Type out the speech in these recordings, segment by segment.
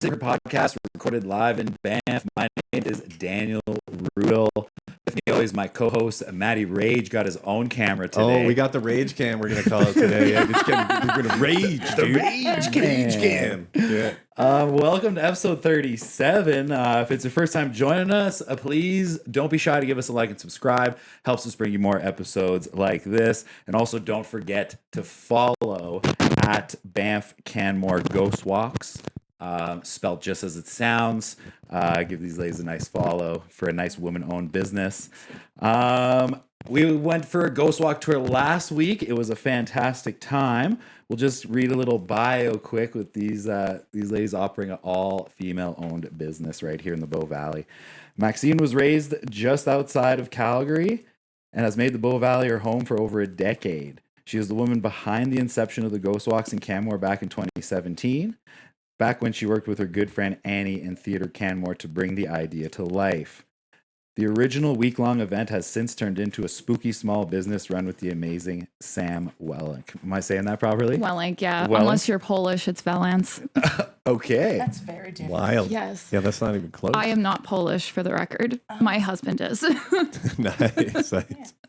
Secret Podcast recorded live in Banff. My name is Daniel Rudel. With me always my co-host Matty Rage got his own camera today. Oh, we got the Rage Cam. We're gonna call it today. Yeah, we're gonna rage, the dude. Rage Cam. Yeah. Welcome to episode 37. If it's your first time joining us, please don't be shy to give us a like and subscribe. Helps us bring you more episodes like this. And also don't forget to follow at Banff Canmore Ghost Walks. Spelled just as it sounds. Give these ladies a nice follow for a nice woman-owned business. We went for a ghost walk tour last week. It was a fantastic time. We'll just read a little bio quick with these ladies operating an all-female-owned business right here in the Bow Valley. Maxine was raised just outside of Calgary and has made the Bow Valley her home for over a decade. She is the woman behind the inception of the Ghost Walks in Canmore back in 2017. Back when she worked with her good friend Annie in Theatre Canmore to bring the idea to life. The original week-long event has since turned into a spooky small business run with the amazing Sam Welink. Am I saying that properly? Welink, yeah. Welink? Unless you're Polish, it's Valance. Okay. That's very different. Wild. Yes. Yeah, that's not even close. I am not Polish, for the record. My husband is. Nice.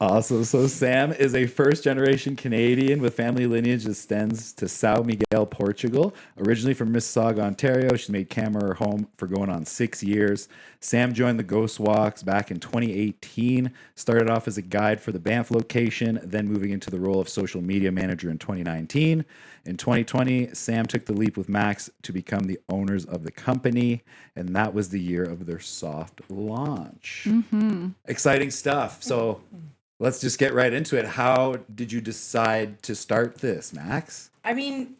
Awesome. So Sam is a first-generation Canadian with family lineage that extends to São Miguel, Portugal. Originally from Mississauga, Ontario, she's made Canmore her home for going on 6 years. Sam joined the Ghost Walks back in 2018, started off as a guide for the Banff location, then moving into the role of social media manager in 2019. In 2020, Sam took the leap with Max to become the owners of the company, and that was the year of their soft launch. Mm-hmm. Exciting stuff. So let's just get right into it. How did you decide to start this, Max? I mean,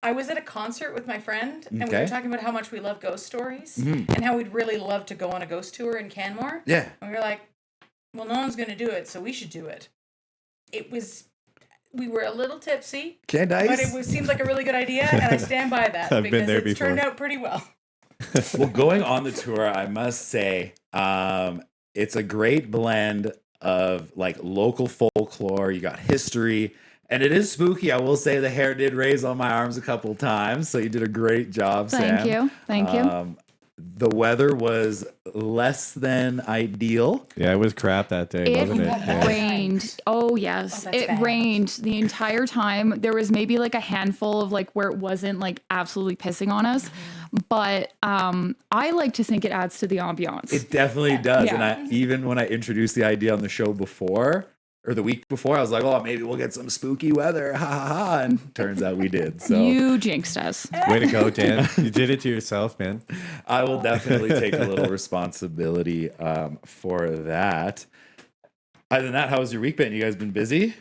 I was at a concert with my friend, and we Okay. were talking about how much we love ghost stories Mhm. and how we'd really love to go on a ghost tour in Canmore. Yeah. And we were like, well, no one's going to do it, so we should do it. We were a little tipsy, Okay, nice. but seemed like a really good idea, and I stand by that I've because been there it's turned before. out pretty well. Well, going on the tour, I must say, it's a great blend of like local folklore. You got history, and it is spooky. I will say the hair did raise on my arms a couple times, so you did a great job, Sam. Thank you. The weather was less than ideal. Yeah, it was crap that day, It wasn't it? Yeah. rained. Oh, yes. Oh, that's It bad. rained the entire time. There was maybe like a handful of like where it wasn't like absolutely pissing on us. But I like to think it adds to the ambiance. It definitely does. Yeah. And even when I introduced the idea on the show before, or the week before, I was like, oh, maybe we'll get some spooky weather. Ha ha ha. And turns out we did. So You jinxed us. Way to go, Dan. You did it to yourself, man. I will definitely take a little responsibility for that. Other than that, how was your week been? You guys been busy?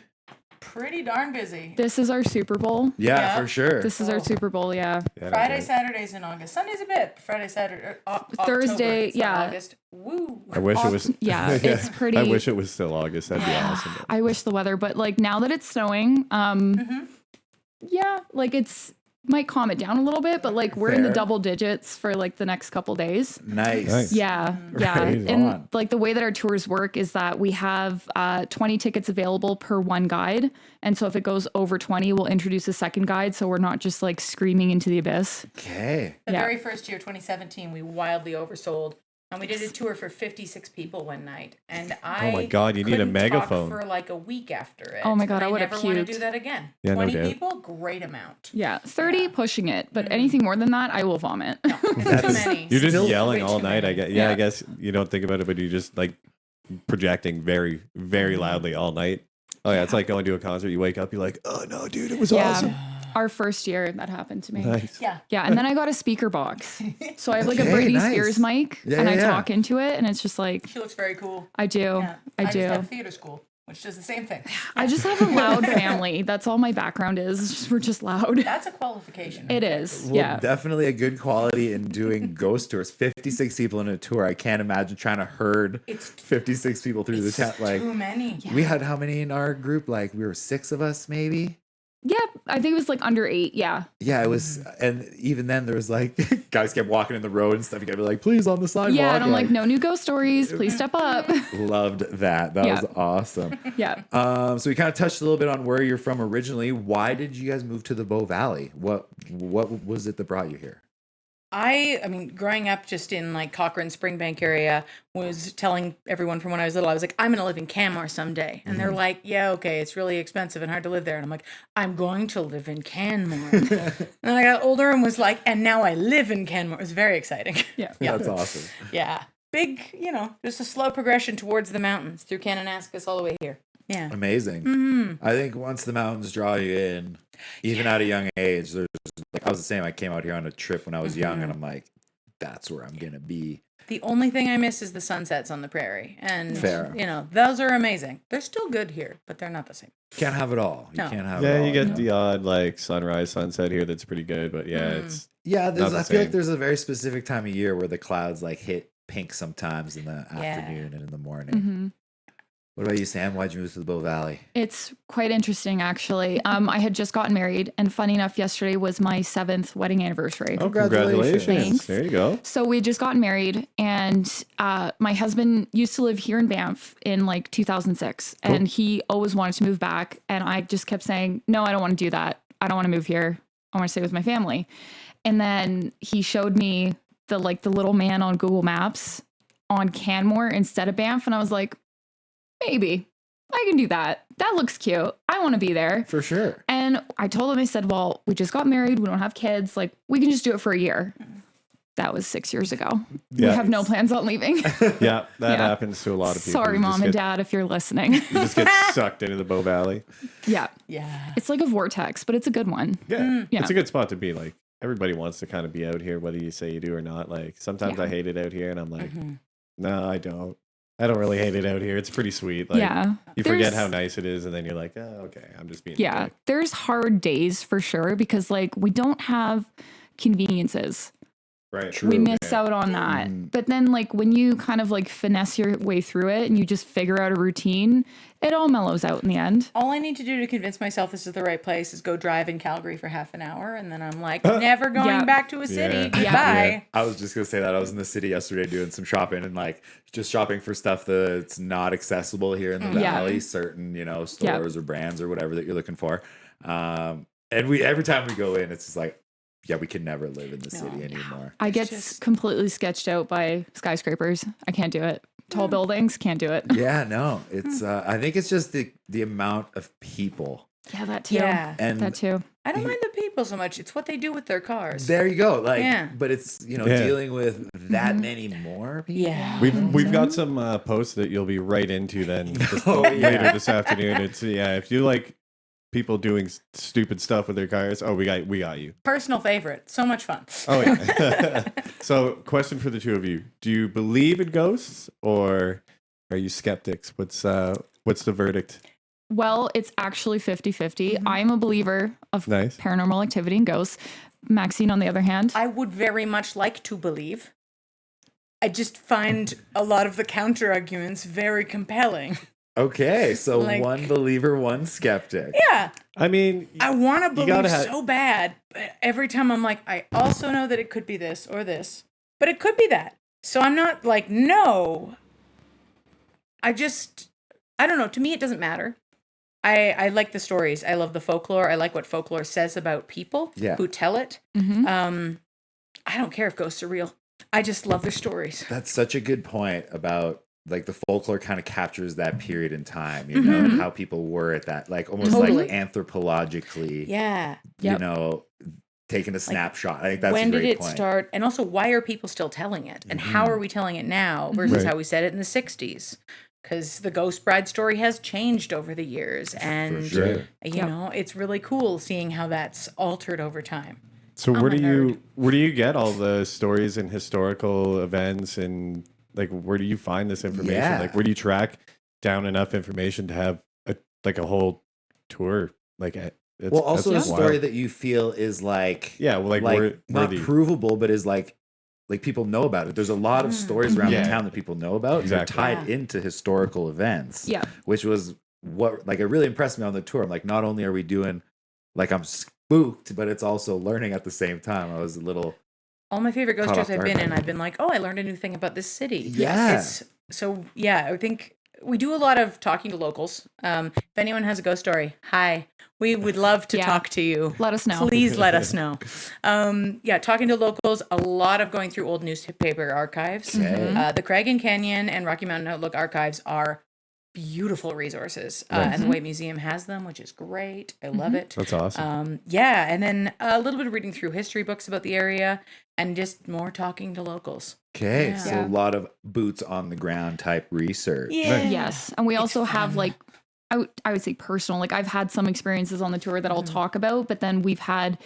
Pretty darn busy. This is our Super Bowl. Yeah, Yeah. for sure. This is our Super Bowl, yeah. Yeah, Friday, that Saturdays in August. Sunday's a bit. Friday, Saturday, Thursday, October, it's not yeah. August. Woo. I wish it was. Yeah, it's pretty. I wish it was still August. That'd be awesome. I wish the weather, but like now that it's snowing, yeah, like it's might calm it down a little bit, but like we're in the Fair. double digits for like the next couple days. Nice. Nice. Yeah, yeah. Right And on. like the way that our tours work is that we have 20 tickets available per one guide. And so if it goes over 20, we'll introduce a second guide. So we're not just like screaming into the abyss. Okay. The Yeah. very first year, 2017, we wildly oversold. And we did a tour for 56 people one night. And I my God, you need a couldn't megaphone. talk for like a week after it. Oh my God, I would've never want to puked. do that again. Yeah, no 20 doubt. people, great amount. Yeah, 30 pushing it, but anything more than that, I will vomit. It's too many. You're just Still yelling way all too night. many. I guess. Yeah. I guess you don't think about it, but you just like projecting very, very loudly all night. Oh yeah, it's like going to a concert. You wake up, you're like, oh no, dude, it was Yeah. awesome. Our first year that happened to me. Nice. Yeah. Yeah, and then I got a speaker box. So I have like Okay, a Britney nice. Spears mic Yeah, and yeah, I yeah. talk into it and it's just like She looks very cool. I do. Yeah. I just do. have theater school, which does the same thing. I just have a loud family. That's all my background is. It's just- we're just loud. That's a qualification. It is. Well, Yeah. definitely a good quality in doing ghost tours. 56 people in a tour. I can't imagine trying to herd It's 56 people through the town. Like, too many. we had how many in our group? Like, we were 6 of us, maybe. Yeah, I think it was like under 8. Yeah. Yeah, it was, and even then there was like guys kept walking in the road and stuff. You gotta be like, please on the sidewalk. Yeah, and I'm like, no new ghost stories. Please step up. loved that. That Yeah. was awesome. Yeah. So we kind of touched a little bit on where you're from originally. Why did you guys move to the Bow Valley? What was it that brought you here? I mean, growing up just in like Cochrane, Springbank area, was telling everyone from when I was little, I was like, I'm going to live in Canmore someday. And they're like, yeah, okay, it's really expensive and hard to live there. And I'm like, I'm going to live in Canmore. And then I got older and was like, and now I live in Canmore. It was very exciting. Yeah. That's awesome. Yeah. Big, just a slow progression towards the mountains through Kananaskis all the way here. Yeah. Amazing. I think once the mountains draw you in, even at a young age, there's like I was the same. I came out here on a trip when I was young, and I'm like, that's where I'm gonna be. The only thing I miss is the sunsets on the prairie. And, Fair. those are amazing. They're still good here, but they're not the same. Can't have it all. You No. can't have it Yeah, all. you get know? the odd like sunrise, sunset here that's pretty good, but yeah, it's Yeah, Not the I feel like same. there's a very specific time of year where the clouds like hit pink sometimes in the afternoon and in the morning. Mhm. What about you, Sam? Why'd you move to the Bow Valley? It's quite interesting, actually. I had just gotten married, and funny enough, yesterday was my 7th wedding anniversary. oh, Congratulations. Thanks. There you go. So we had just gotten married, and my husband used to live here in Banff in like 2006, and he always wanted to move back. And I just kept saying, no, I don't want to do that. I don't want to move here. I want to stay with my family. And then he showed me the little man on Google Maps on Canmore instead of Banff, and I was like, maybe I can do that. That looks cute. I want to be there. For sure. And I told him, I said, well, we just got married. We don't have kids. Like, we can just do it for a year. That was 6 years ago. Yeah. We have no plans on leaving. Yeah, that Yeah. happens to a lot of people. Sorry, You just mom and get- dad, if you're listening. You just get sucked into the Bow Valley. Yeah. Yeah. It's like a vortex, but it's a good one. Yeah. Yeah. It's a good spot to be. Like everybody wants to kind of be out here, whether you say you do or not. Like sometimes Yeah. I hate it out here, and I'm like, no, I don't. I don't really hate it out here. It's pretty sweet. Like, Yeah. you forget There's- how nice it is, and then you're like, oh, okay, I'm just being. a Yeah. dick. There's hard days for sure because, like, we don't have conveniences. Right. We miss out on that. But then, like, when you kind of like finesse your way through it and you just figure out a routine, it all mellows out in the end. All I need to do to convince myself this is the right place is go drive in Calgary for half an hour, and then I'm like, never going Yeah. back to a city. Yeah. Goodbye. Yeah. I was just gonna say that I was in the city yesterday doing some shopping and like just shopping for stuff that's not accessible here in the Yeah. valley, certain stores or brands or whatever that you're looking for. And we every time we go in, it's just like, yeah, we can never live in the city anymore. I get just- completely sketched out by skyscrapers. I can't do it. Tall buildings, can't do it. Yeah, no, it's I think it's just the amount of people Yeah, that too. Yeah. and That too. I don't mind the people so much. It's what they do with their cars. there you go. Like, Yeah. but it's Yeah. dealing with that many more people. Yeah. We've got some posts that you'll be right into then Oh, yeah. later this afternoon. It's if you like people doing stupid stuff with their cars, we got you. Personal favorite. So much fun. Oh yeah. So, question for the two of you: do you believe in ghosts or are you skeptics? What's the verdict? Well, it's actually 50-50. I'm a believer of Nice. paranormal activity and ghosts. Maxine, on the other hand, I would very much like to believe. I just find a lot of the counter arguments very compelling. Okay, so Like- one believer, one skeptic. Yeah. I mean, I want to believe gotta have- so bad, but every time I'm like, I also know that it could be this or this, but it could be that. So I'm not like, no. I don't know. To me, it doesn't matter. I like the stories. I love the folklore. I like what folklore says about people who tell it. Mhm. I don't care if ghosts are real. I just love their stories. That's such a good point about like the folklore kind of captures that period in time, know, and how people were at that, like almost Totally. like anthropologically, Yeah. Yep. taking a snapshot. I think that's When a great did it point. start? And also, why are people still telling it? And how are we telling it now versus Right. how we said it in the 60s? Because the Ghost Bride story has changed over the years. And, sure. you know, it's really cool seeing how that's altered over time. so I'm where a do you get all the stories and historical events and like where do you find this information? Yeah. Like where do you track down enough information to have a whole tour? Like Well, also a that's story wild. that you feel is like, Yeah, well, like, not worthy. provable, but is like people know about it. There's a lot of stories around Yeah. the town that people know about. And they're Exactly. tied Yeah. into historical events. Yeah. Which was what like it really impressed me on the tour. I'm like, not only are we doing like I'm spooked, but it's also learning at the same time. I was a little All my favorite ghost Caught tours off I've guard been by in, that. I've been like, oh, I learned a new thing about this city. Yeah. So, yeah, I think we do a lot of talking to locals. If anyone has a ghost story, hi. We would love to Yeah. talk to you. Let us know. Please let us know. Talking to locals, a lot of going through old newspaper archives. Okay. The Craig and Canyon and Rocky Mountain Outlook archives are beautiful resources. And the White Museum has them, which is great. I love it. That's awesome. And then a little bit of reading through history books about the area and just more talking to locals. Okay. Yeah. So Yeah. a lot of boots on the ground type research. Yes. And we also have fun. like, I would say personal, like I've had some experiences on the tour that I'll talk about, but then we've had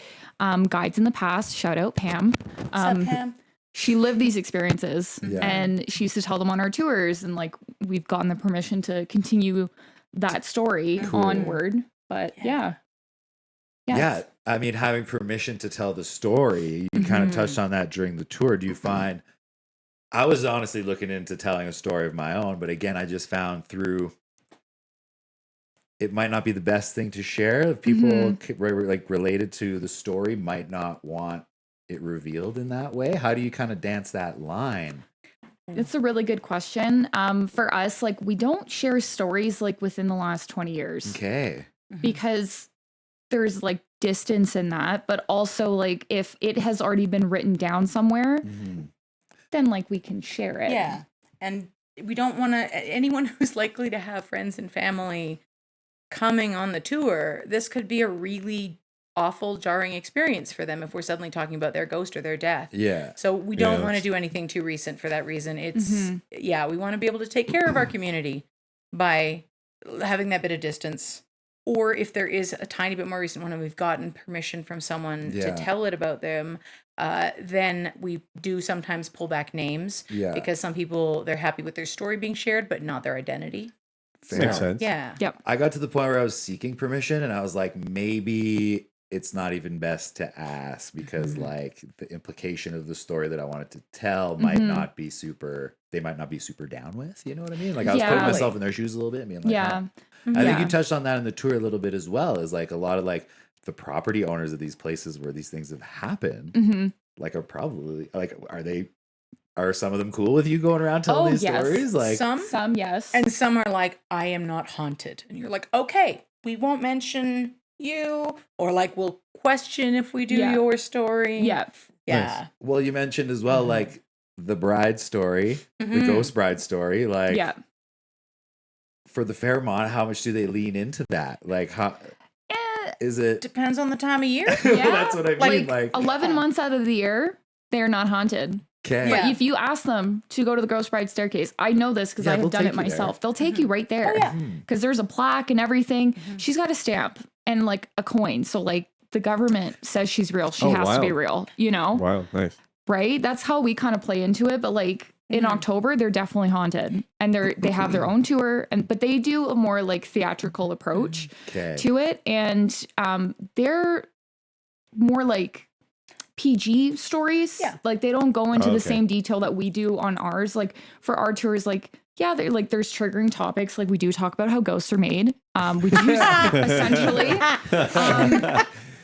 guides in the past. Shout out Pam. What's up, Pam? She lived these experiences Yeah. and she used to tell them on our tours. And like we've gotten the permission to continue that story onward. But yeah. Yeah. I mean, having permission to tell the story, you kind of touched on that during the tour. Do you find, I was honestly looking into telling a story of my own, but again, I just found through, it might not be the best thing to share. If people like related to the story might not want it revealed in that way. How do you kind of dance that line? It's a really good question. For us, like we don't share stories like within the last 20 years Okay. because there's like distance in that, but also like if it has already been written down somewhere, then like we can share it. Yeah. And we don't want to, anyone who's likely to have friends and family coming on the tour, this could be a really awful, jarring experience for them if we're suddenly talking about their ghost or their death. Yeah. So we don't Yeah, want to that's- do anything too recent for that reason. It's, we want to be able to take care of our community by having that bit of distance. Or if there is a tiny bit more recent one and we've gotten permission from someone Yeah. to tell it about them, then we do sometimes pull back names Yeah. because some people, they're happy with their story being shared, but not their identity. Fair. Makes sense. Yeah. Yep. I got to the point where I was seeking permission and I was like, maybe it's not even best to ask because like the implication of the story that I wanted to tell might not be super, they might not be super down with, you know what I mean? Like I was putting Yeah. myself in their shoes a little bit and being like, Yeah. I think you touched on that in the tour a little bit as well, is like a lot of like the property owners of these places where these things have happened, like are probably like, are some of them cool with you going around telling these yes. stories? Like, Some, yes. And some are like, I am not haunted. And you're like, okay, we won't mention you. Or like, we'll question if we do Yeah. your story. yeah. Yeah. well, you mentioned as well, like the bride story, the ghost bride story, like Yeah. for the Fairmont, how much do they lean into that? Like, how Eh, is it? Depends on the time of year. Yeah. That's what I mean. Like, 11 months out of the year, they're not haunted. okay. But Yeah. if you ask them to go to the Ghost Bride staircase, I know this because Yeah, I they'll have done take it you there. myself. They'll take you right there. Oh, yeah. Because there's a plaque and everything. She's got a stamp and like a coin. So like the government says she's real. She Oh, has to be wow. real, you know? Wow, nice. Right? That's how we kind of play into it. But like in October, they're definitely haunted. And they have their own tour, but they do a more like theatrical approach Okay. to it. And they're more like PG stories. Yeah. Like they don't go into Oh, the okay. same detail that we do on ours. Like for our tours, like, yeah, they're like there's triggering topics. Like we do talk about how ghosts are made. We do essentially.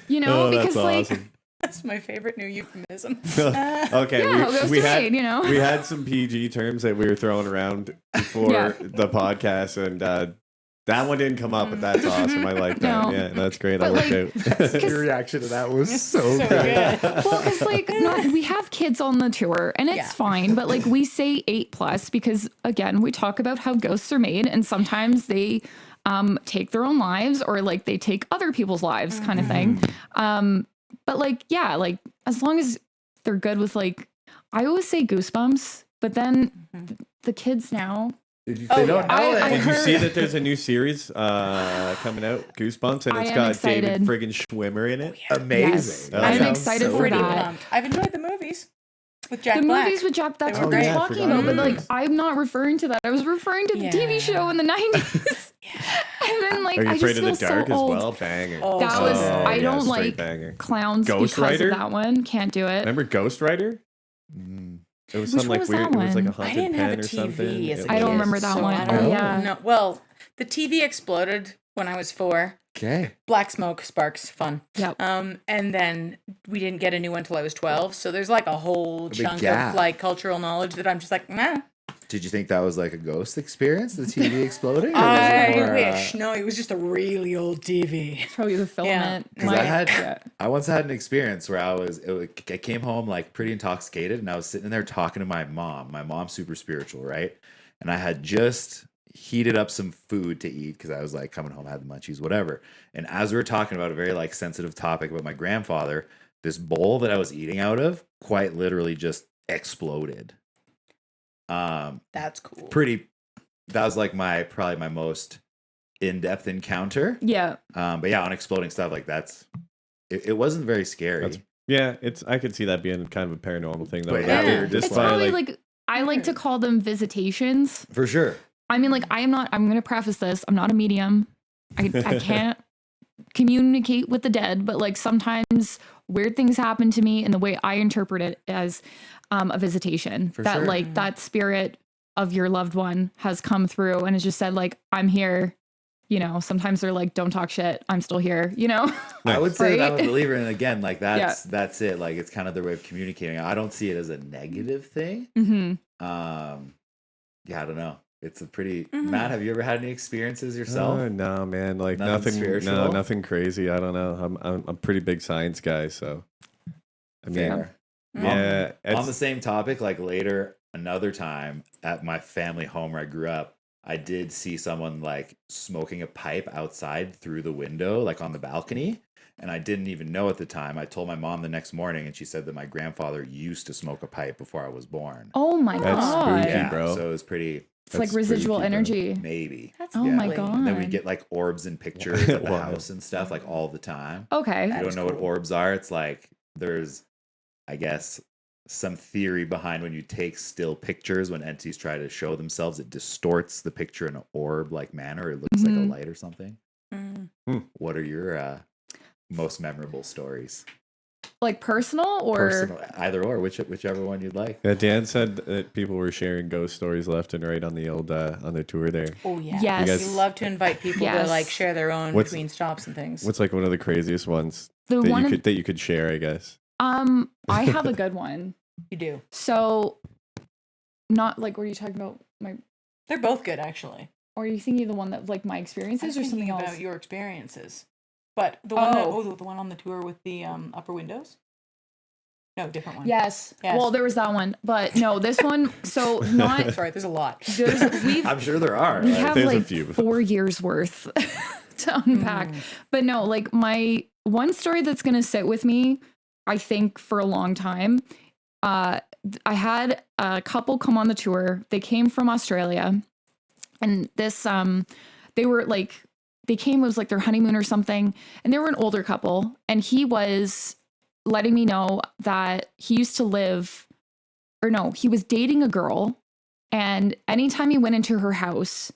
You know, Oh, because that's like awesome. That's my favorite new euphemism. Okay, yeah, how ghosts we are had made, you know. we had some PG terms that we were throwing around before Yeah. the podcast, and that one didn't come up, but that's awesome. I like that. No. Yeah, that's great. But, I like, looked Your reaction to that was so So good. good. Well, because like we have kids on the tour and it's Yeah. fine, but like we say 8+ because again, we talk about how ghosts are made and sometimes they take their own lives or like they take other people's lives kind of thing. But like, yeah, like as long as they're good with like, I always say goosebumps, but then the kids now, Did you, Oh, they don't yeah. know I it. Did you heard- see that there's a new series coming out, Goosebumps, and I it's am got excited. David friggin' Schwimmer in it? Amazing. Yes. That I'm sounds excited so for good. that. Pumped. I've enjoyed the movies with Jack the Black. movies with Jack, that's They were what we're great. talking forgot about. But about like, those. I'm not referring to that. I was referring to the TV Yeah. show in the 90s. And then like, Are you I afraid just of the feel dark so as old. well? Banger. Oh, That was, Oh, I yeah, don't straight like banger. clowns Ghost because Rider? of that one. Can't do it. Remember Ghost Rider? Mm. It was Which some one like was weird. that It was like a one? I haunted didn't have pen a or something. TV as a It I kid, don't was- remember that so one. I Oh, don't yeah. know. Well, the TV exploded when I was 4. Okay. Black smoke, sparks, fun. Yep. And then we didn't get a new one till I was 12. So there's like a whole big chunk gap. of like cultural knowledge that I'm just like, nah. Did you think that was like a ghost experience, the TV exploding? Or was I it more, wish. No, it was just a really old TV. It's probably the filament. Because I once had an experience where I came home like pretty intoxicated, and I was sitting there talking to my mom. My mom's super spiritual, right? And I had just heated up some food to eat because I was like coming home, had the munchies, whatever. And as we were talking about a very like sensitive topic about my grandfather, this bowl that I was eating out of quite literally just exploded. That's cool. That was like probably my most in-depth encounter. Yeah. But yeah, on exploding stuff like it wasn't very scary. I could see that being kind of a paranormal thing though. But Like, yeah, It's probably like I like to call them visitations. For sure. I mean, like I'm going to preface this. I'm not a medium. I can't communicate with the dead, but like sometimes weird things happen to me, and the way I interpret it as a visitation that sure. like that spirit of your loved one has come through and has just said like, I'm here. You know, sometimes they're like, don't talk shit. I'm still here, you know? I would say Right? that I'm a believer. And again, like that's it. Like it's kind of their way of communicating. I don't see it as a negative thing. Mm-hmm. Yeah, I don't know. It's a pretty Matt, have you ever had any experiences yourself? No, man. Like Nothing nothing. spiritual? No, nothing crazy. I don't know. I'm a pretty big science guy, so I mean, Fair. yeah. On the same topic, like later, another time at my family home where I grew up, I did see someone like smoking a pipe outside through the window, like on the balcony. And I didn't even know at the time. I told my mom the next morning, and she said that my grandfather used to smoke a pipe before I was born. Oh my That's God. spooky, Yeah, bro. so it was pretty, It's like That's residual freaky, bro. energy. maybe. That's Oh my lovely. God. And then we get like orbs and pictures at the Wow. house and stuff like all the time. Okay. If That you don't is know what cool. orbs are, it's like there's, I guess, some theory behind when you take still pictures, when entities try to show themselves, it distorts the picture in an orb like manner. It looks like a light or something. Mm. What are your most memorable stories? Like personal or Personal, either or, whichever one you'd like. Yeah, Dan said that people were sharing ghost stories left and right on the old on their tour there. Oh yeah. Yes. You guys- We love to invite people Yes. to like share their own What's- between stops and things. What's like one of the craziest ones the that one you could share? I guess. I have a good one. You do. So not like, were you talking about They're both good actually. or are you thinking of the one that like my I experiences was or thinking something about else? your experiences. But the one Oh. the one on the tour with the upper windows? No, different one. Yes. Yes. Well, there was that one, but no, this one. So not. Sorry, there's a lot. I'm sure there are. We Like, have There's a like few. 4 years worth to unpack. But no, like my one story that's going to sit with me, I think for a long time. I had a couple come on the tour. They came from Australia, and this, they came, it was like their honeymoon or something. And they were an older couple, and he was letting me know that he used to live, or no, he was dating a girl. And anytime he went into her house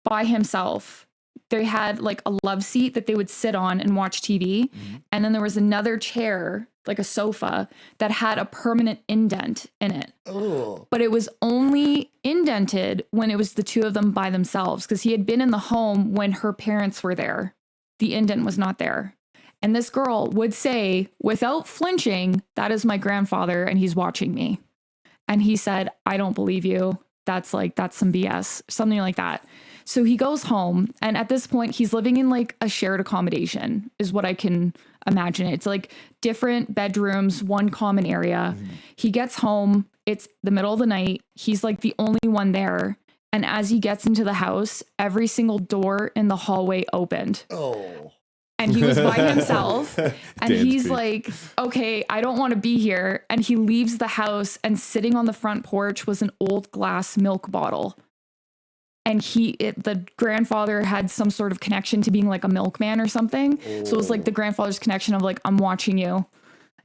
by himself, they had like a love seat that they would sit on and watch TV. And then there was another chair, like a sofa, that had a permanent indent in it. oh, But it was only indented when it was the two of them by themselves, because he had been in the home when her parents were there. The indent was not there. And this girl would say, without flinching, that is my grandfather and he's watching me. And he said, I don't believe you. That's some BS, something like that. So he goes home, and at this point he's living in like a shared accommodation is what I can imagine. It's like different bedrooms, one common area. He gets home, it's the middle of the night. He's like the only one there. And as he gets into the house, every single door in the hallway opened. oh. And he was by himself. And Dan's he's peak. like, okay, I don't want to be here. And he leaves the house, and sitting on the front porch was an old glass milk bottle. And the grandfather had some sort of connection to being like a milkman or something. So it was like the grandfather's connection of like, I'm watching you.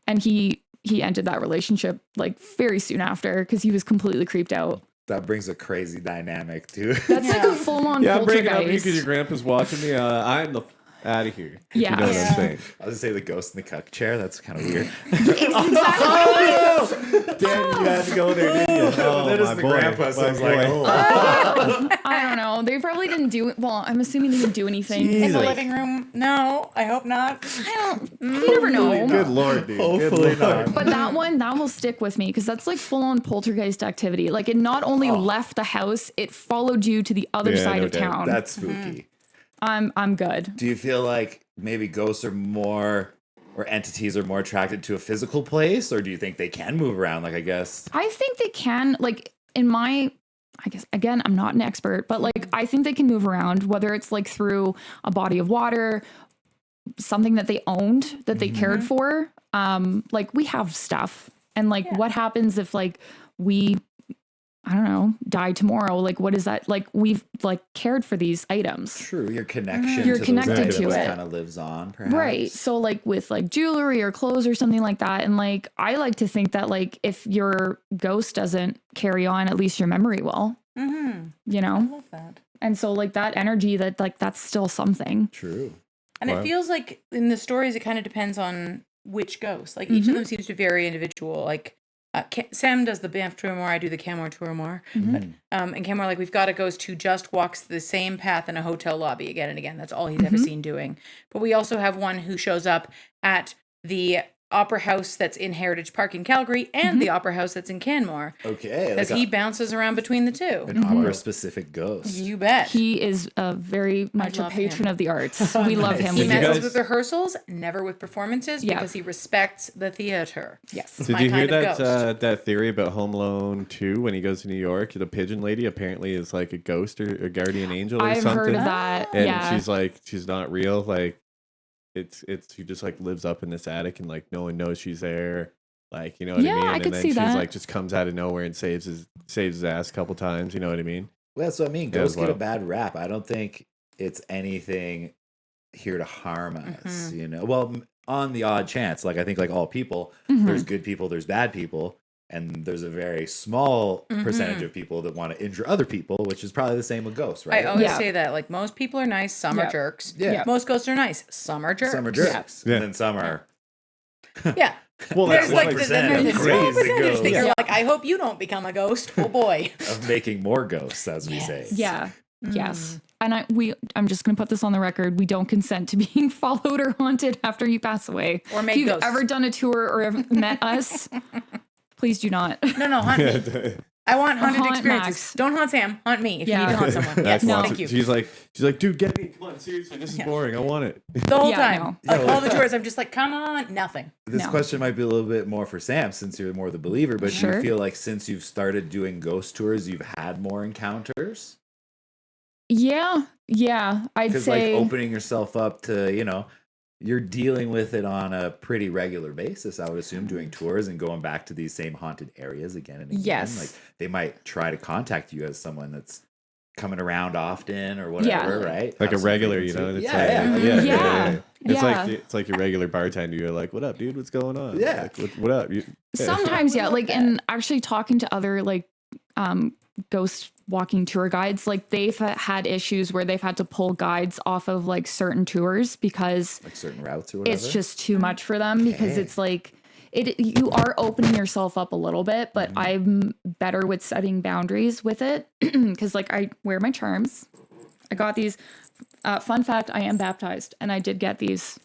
And he ended that relationship like very soon after because he was completely creeped out. That brings a crazy dynamic too. That's like a full on Yeah, I'm breaking up poltergeist. because your grandpa's watching me. I'm the out of here. Yeah. You know what I'm saying? I was gonna say the ghost in the cuck chair. That's kind of weird. Damn, you had to go there, didn't you? Oh, That is my the boy. grandpa, so My I was like, boy. oh. I don't know. They probably didn't do it. Well, I'm assuming they didn't do anything. In the Easily. living room? No, I hope not. You never know. Good Lord, dude. Hopefully Good Lord. not. But that will stick with me because that's like full on poltergeist activity. Like it not only left the house, it followed you to the other Yeah, side no of doubt. town. That's spooky. I'm good. Do you feel like maybe ghosts are more, or entities are more attracted to a physical place, or do you think they can move around? Like, I guess. I think they can, like, I guess, again, I'm not an expert, but like, I think they can move around, whether it's like through a body of water, something that they owned, that they cared for. Like, we have stuff. And like, what happens if like we, I don't know, die tomorrow? Like, what is that? Like, we've like cared for these items. True, your connection You're to connected those to items it. kind of lives on, perhaps. Right. So like with like jewelry or clothes or something like that. And like, I like to think that like if your ghost doesn't carry on, at least your memory will, you I know? love that. And so like that energy that like, that's still something. True. And Wow. it feels like in the stories, it kind of depends on which ghost. Like each of them seems to be very individual. Like Sam does the Banff tour more. I do the Canmore tour more. But, and Canmore, like we've got a ghost who just walks the same path in a hotel lobby again and again. That's all he's ever seen doing. But we also have one who shows up at the opera house that's in Heritage Park in Calgary and the opera house that's in Canmore. Okay. Because Like he bounces around between the two. an opera-specific ghost. You bet. He is very much a love patron him. of the arts. We love him. He We Did you do. messes guys- with rehearsals, never with performances, Yeah. because he respects the theater. Yes. It's Did my you hear kind of that ghost. that theory about Home Alone 2 when he goes to New York? The pigeon lady apparently is like a ghost or a guardian angel or I've something. heard of that. And yeah. she's like, she's not real. Like, it's she just like lives up in this attic and like no one knows she's there. Like, you know what Yeah, I mean? I And could then see she's that. like just comes out of nowhere and saves his ass a couple times. You know what I mean? Well, that's what I mean. Yeah, Ghosts as well. get a bad rap. I don't think it's anything here to harm us, you know? Well, on the odd chance, like I think like all people, there's good people, there's bad people, and there's a very small percentage of people that want to injure other people, which is probably the same with ghosts, I right? always Yeah. say that. Like, most people are nice, some are Yeah. jerks. Yeah. Most ghosts are nice, some are jerks. Some are jerks, Yeah. and then some are Yeah. Well, There's like like 1% there's of a small crazy percentage ghosts. that you're Yeah. like, I hope you don't become a ghost. Oh boy. of making more ghosts, as we say. Yeah. Yes. And I'm just going to put this on the record. We don't consent to being followed or haunted after you pass away. Or make if you've ghosts. ever done a tour or have met us, please do not. No, hunt me. I want haunted Haunt experiences. Max. Don't haunt Sam. Hunt me if Yeah. you need to haunt someone. Yes, No. thank you. She's like, dude, get me. Come on, seriously, this is boring. I want it. The whole Yeah, time. no. Like, all the tours, I'm just like, come on, nothing. This No. question might be a little bit more for Sam, since you're more the believer, but do Sure. you feel like since you've started doing ghost tours, you've had more encounters? Yeah. I'd Because say like opening yourself up to, you know, you're dealing with it on a pretty regular basis, I would assume, doing tours and going back to these same haunted areas again and again. Yes. Like they might try to contact you as someone that's coming around often or whatever, Yeah. right? Like Have a some regular, you frequency. know? It's Yeah, like, Yeah. Yeah. It's like your regular bartender. You're like, what up, dude? What's going on? Yeah. Like, what up? sometimes, yeah. Like, and actually talking to other like ghost walking tour guides, like they've had issues where they've had to pull guides off of like certain tours because like certain routes or whatever. it's just too much for them because Okay. it's like you are opening yourself up a little bit, but I'm better with setting boundaries with it because like I wear my charms. I got these. Fun fact, I am baptized and I did get these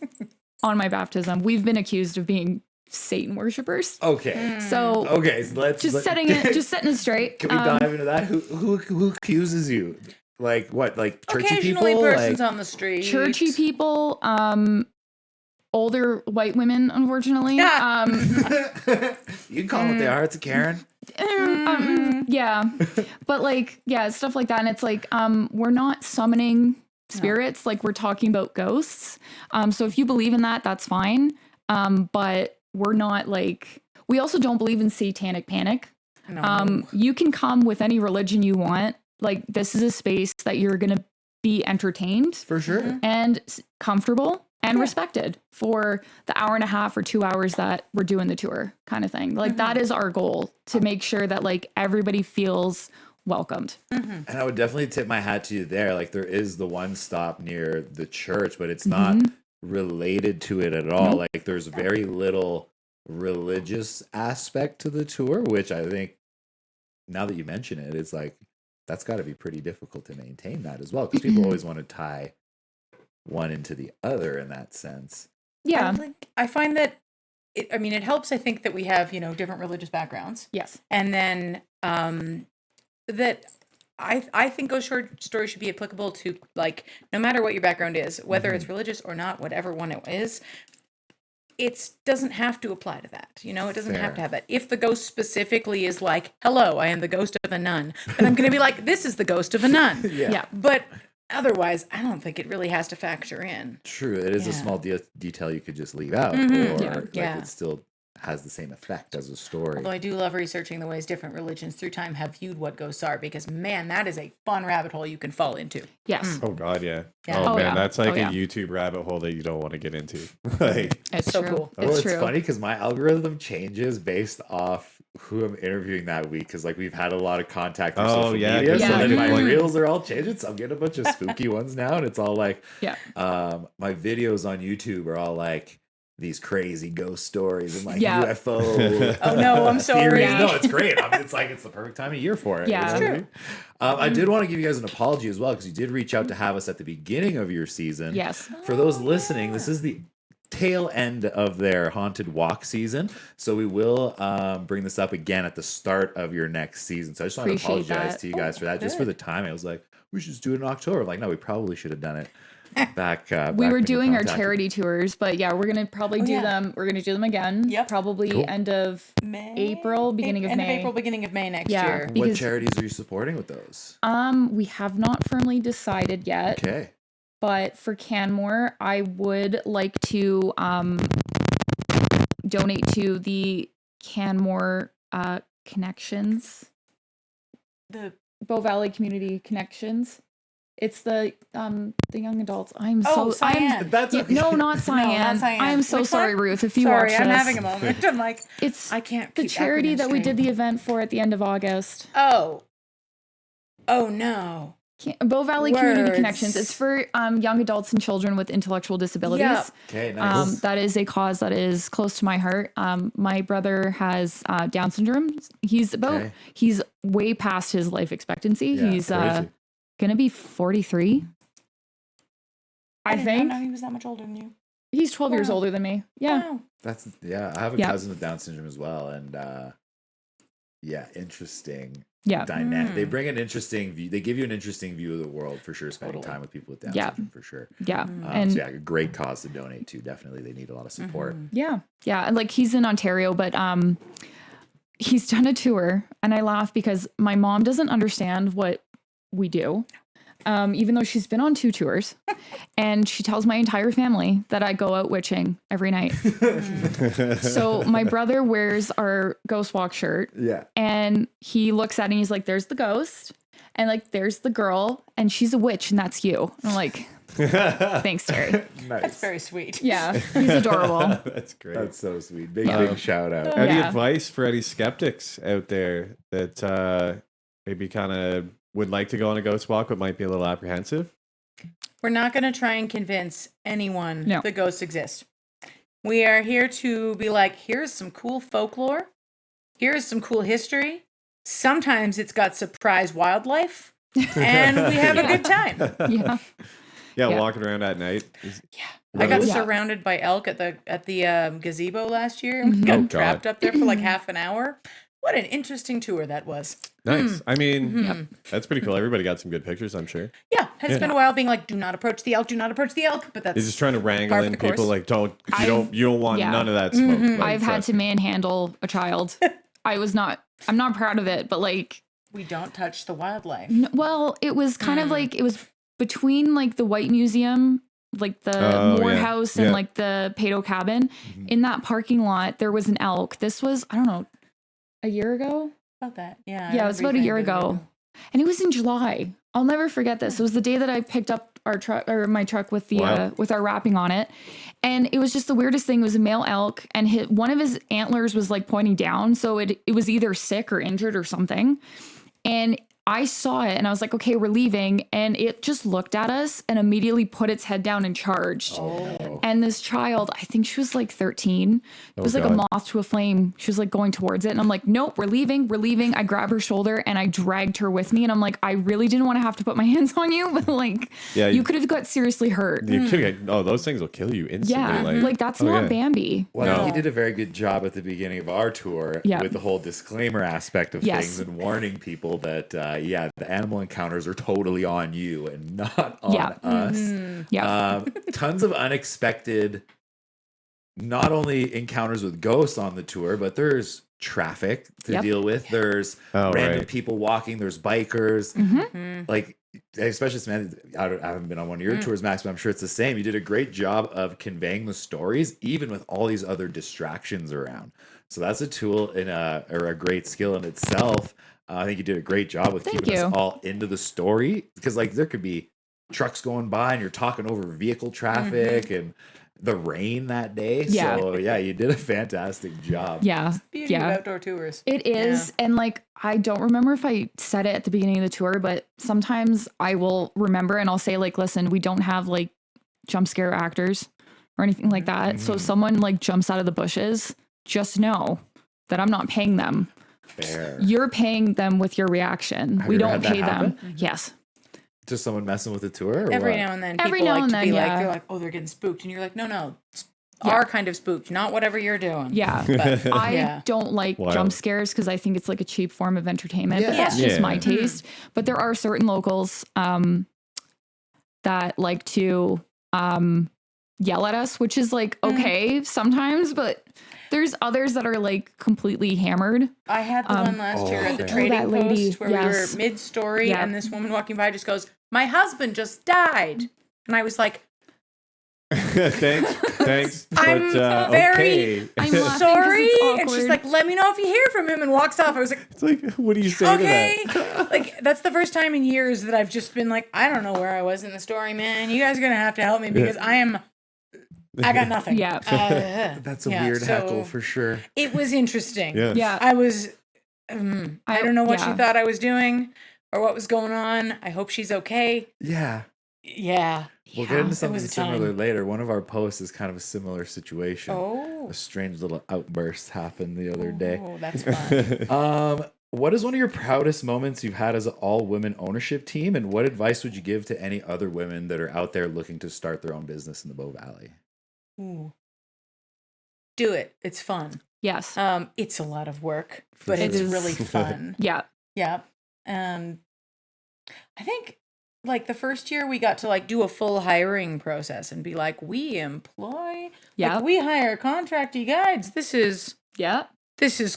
on my baptism. We've been accused of being Satan worshippers. okay. So Okay, so let's just setting it straight. Can we dive into that? Who accuses you? Like what? Like churchy Occasionally people? persons Like, on the street. Churchy people, older white women, unfortunately. Yeah. you can call them what they are. It's a Karen. Yeah. But like, yeah, stuff like that. And it's like, we're not summoning spirits, like we're talking about ghosts. So if you believe in that, that's fine. But we're not like, we also don't believe in satanic panic. No. You can come with any religion you want. Like this is a space that you're going to be entertained For sure. and comfortable and respected for the hour and a half or 2 hours that we're doing the tour kind of thing. Like that is our goal, to make sure that like everybody feels welcomed. And I would definitely tip my hat to you there. Like there is the one stop near the church, but it's not related to it at all. Like there's very little religious aspect to the tour, which I think now that you mention it, it's like that's got to be pretty difficult to maintain that as well, because people always want to tie one into the other in that sense. Yeah. I find that it helps, I think, that we have, different religious backgrounds. Yes. And then that I think ghost short stories should be applicable to, like, no matter what your background is, whether it's religious or not, whatever one it is, it doesn't have to apply to that. It doesn't have to have that. If the ghost specifically is like, hello, I am the ghost of a nun, then I'm going to be like, this is the ghost of a nun. Yeah. But otherwise, I don't think it really has to factor in. True. It is a small detail you could just leave out, or it still has the same effect as a story. Although I do love researching the ways different religions through time have viewed what ghosts are, because, man, that is a fun rabbit hole you can fall into. Yes. Oh God, yeah. Yeah. Oh, Oh, man, yeah. that's like Oh, yeah. a YouTube rabbit hole that you don't want to get into. Like, It's so true. cool. It's It's true. funny because my algorithm changes based off who I'm interviewing that week, because like we've had a lot of contact through social media, good so Yeah. then my Mhm. reels are all changing. So I'm getting a bunch of spooky ones now, and it's all like, Yeah. my videos on YouTube are all like these crazy ghost stories and like Yeah. UFO. Oh, no, I'm sorry. theories. Yeah. No, it's great. I mean, it's like it's the perfect time of year for it. Yeah. know It's what I true. mean? I did want to give you guys an apology as well, because you did reach out to have us at the beginning of your season. Yes. For those listening, this is the tail end of their haunted walk season, so we will bring this up again at the start of your next season. So I just want to Appreciate apologize that. to you guys for that. Just for the timing, I was like, we should just do it in October. I'm like, no, we probably should have done it back. We back were when you doing our contacted. charity tours, but yeah, we're gonna probably do yeah. them. We're gonna do them again. Yep. Probably Cool. end of May? April, beginning of End May. of April, beginning of May next Yeah. year. What because- charities are you supporting with those? We have not firmly decided yet, Okay. but for Canmore, I would like to donate to the Canmore Connections, The Bow Valley Community Connections. It's the young adults. I'm Oh, so I'm Cyan. That's Yeah, no, not Cyan. Cyan. I am so Which sorry, one? Ruth. If you sorry, watch I'm this, having a moment. I'm like, it's I can't the keep charity acronyms that we straight. did the event for at the end of August. Oh no. Bow Valley Community Words. Connections. It's for young adults and children with intellectual disabilities. Yep. Okay. Nice. That is a cause that is close to my heart. My brother has Down syndrome. He's way past his life expectancy. Yeah, He's crazy. gonna be 43. I did think not know he was that much older than you. he's 12 years Wow. older than me. Yeah. Wow. I have a Yeah. cousin with Down syndrome as well, and interesting Yeah. dynamic. They bring an interesting view. They give you an interesting view of the world for sure. Spending time with people with Down Yeah. syndrome for sure. Yeah. And so a great cause to donate to. Definitely, they need a lot of support. Yeah. Yeah. And like he's in Ontario, but he's done a tour, and I laugh because my mom doesn't understand what we do. Even though she's been on 2 tours, and she tells my entire family that I go out witching every night. So my brother wears our Ghost Walk shirt, Yeah. and he looks at it and he's like, there's the ghost, and like there's the girl, and she's a witch, and that's you. And I'm like, thanks, Terry. Nice. That's very sweet. Yeah, he's adorable. That's great. That's so sweet. Big shout out. Any Yeah. advice for any skeptics out there that maybe kind of would like to go on a ghost walk but might be a little apprehensive? We're not going to try and convince anyone No. that ghosts exist. We are here to be like, here's some cool folklore. Here's some cool history. Sometimes it's got surprise wildlife, and we have a good time. Yeah. Yeah, walking around at night. I got Yeah. surrounded by elk at the gazebo last year, and we got Oh, God. trapped up there for like half an hour. What an interesting tour that was. Nice. I mean, Mm-hmm. that's pretty cool. Everybody got some good pictures, I'm sure. Yeah, it's been a while being like, do not approach the elk, do not approach the elk. But that's They're just trying to wrangle Par for in the people course. like, you don't want yeah. none of that smoke. Like, I've had trust to me. manhandle a child. I'm not proud of it, but like, we don't touch the wildlife. well, it was kind of like, it was between like the White Museum, like the Moore yeah. House, and Yeah. like the Pado Cabin. In that parking lot, there was an elk. This was, I don't know, a year ago? About that, yeah. Yeah, it was about a year ago. And it was in July. I'll never forget this. It was the day that I picked up our truck, or my truck, with the Wow. with our wrapping on it, and it was just the weirdest thing. It was a male elk, and one of his antlers was like pointing down, so it was either sick or injured or something. And I saw it and I was like, okay, we're leaving. And it just looked at us and immediately put its head down and charged. Oh. And this child, I think she was like 13. It was like a God. moth to a flame. She was like going towards it. And I'm like, nope, we're leaving. We're leaving. I grabbed her shoulder and I dragged her with me. And I'm like, I really didn't want to have to put my hands on you, but like, Yeah, you could have got seriously hurt. You could get, those things will kill you instantly. Yeah. Like that's not yeah. Bambi. Well, No. he did a very good job at the beginning of our tour Yeah. with the whole disclaimer aspect of Yes. things and warning people that, the animal encounters are totally on you and not on Yeah. us. Yeah. Tons of unexpected, not only encounters with ghosts on the tour, but there's traffic to Yep. deal with. There's Oh, random right. people walking. There's bikers. Like, especially Samantha, I haven't been on one of your tours, Max, but I'm sure it's the same. You did a great job of conveying the stories, even with all these other distractions around. So that's a tool or a great skill in itself. I think you did a great job with Thank keeping us you. all into the story, because like there could be trucks going by and you're talking over vehicle traffic and the rain that day. Yeah. So yeah, you did a fantastic job. Yeah. Beauty Yeah. of outdoor tours. It is. And like, I don't remember if I said it at the beginning of the tour, but sometimes I will remember and I'll say, like, listen, we don't have like jump scare actors or anything like that. So if someone like jumps out of the bushes, just know that I'm not paying them. Fair. You're paying them with your reaction. Have We you ever don't had that pay them. happen? Yes. Just someone messing with the tour? Or Every what? now and then, Every people now like and to then, be like, yeah. they're like, oh, they're getting spooked, and you're like, no, it's Yeah. our kind of spooked, not whatever you're doing. Yeah. But, I yeah. don't like Wild. jump scares because I think it's like a cheap form of entertainment. But Yeah. that's just Yeah. my taste. But there are certain locals that like to yell at us, which is like okay sometimes, but there's others that are like completely hammered. I had the one last year at the okay. trading that lady, post where yes. we were mid-story, Yeah. and this woman walking by just goes, "My husband just died," and I was like, thanks. I'm but, very- okay. I'm laughing 'cause "Sorry," it's and she's awkward. like, "Let me know if you hear from him," and walks off. I was like, It's like, what do you say okay. to that? Like, that's the first time in years that I've just been like, I don't know where I was in the story, man. You guys are gonna have to help me because I got nothing. Yeah. That's a Yeah, weird so heckle for sure. It was interesting. Yeah. Yeah. I was, I don't know what she yeah. thought I was doing or what was going on. I hope she's okay. Yeah. Yeah. We'll Yeah, get into it something was a time. similar later. One of our posts is kind of a similar situation. Oh. A strange little outburst happened the other day. Oh, that's fun. What is one of your proudest moments you've had as an all-women ownership team, and what advice would you give to any other women that are out there looking to start their own business in the Bow Valley? Ooh. Do it. It's fun. Yes. It's a lot of work, For but sure. it's It is. really fun. Yeah. Yeah. I think like the first year we got to like do a full hiring process and be like, we employ, Yeah. like, we hire contracty guides. This is Yeah.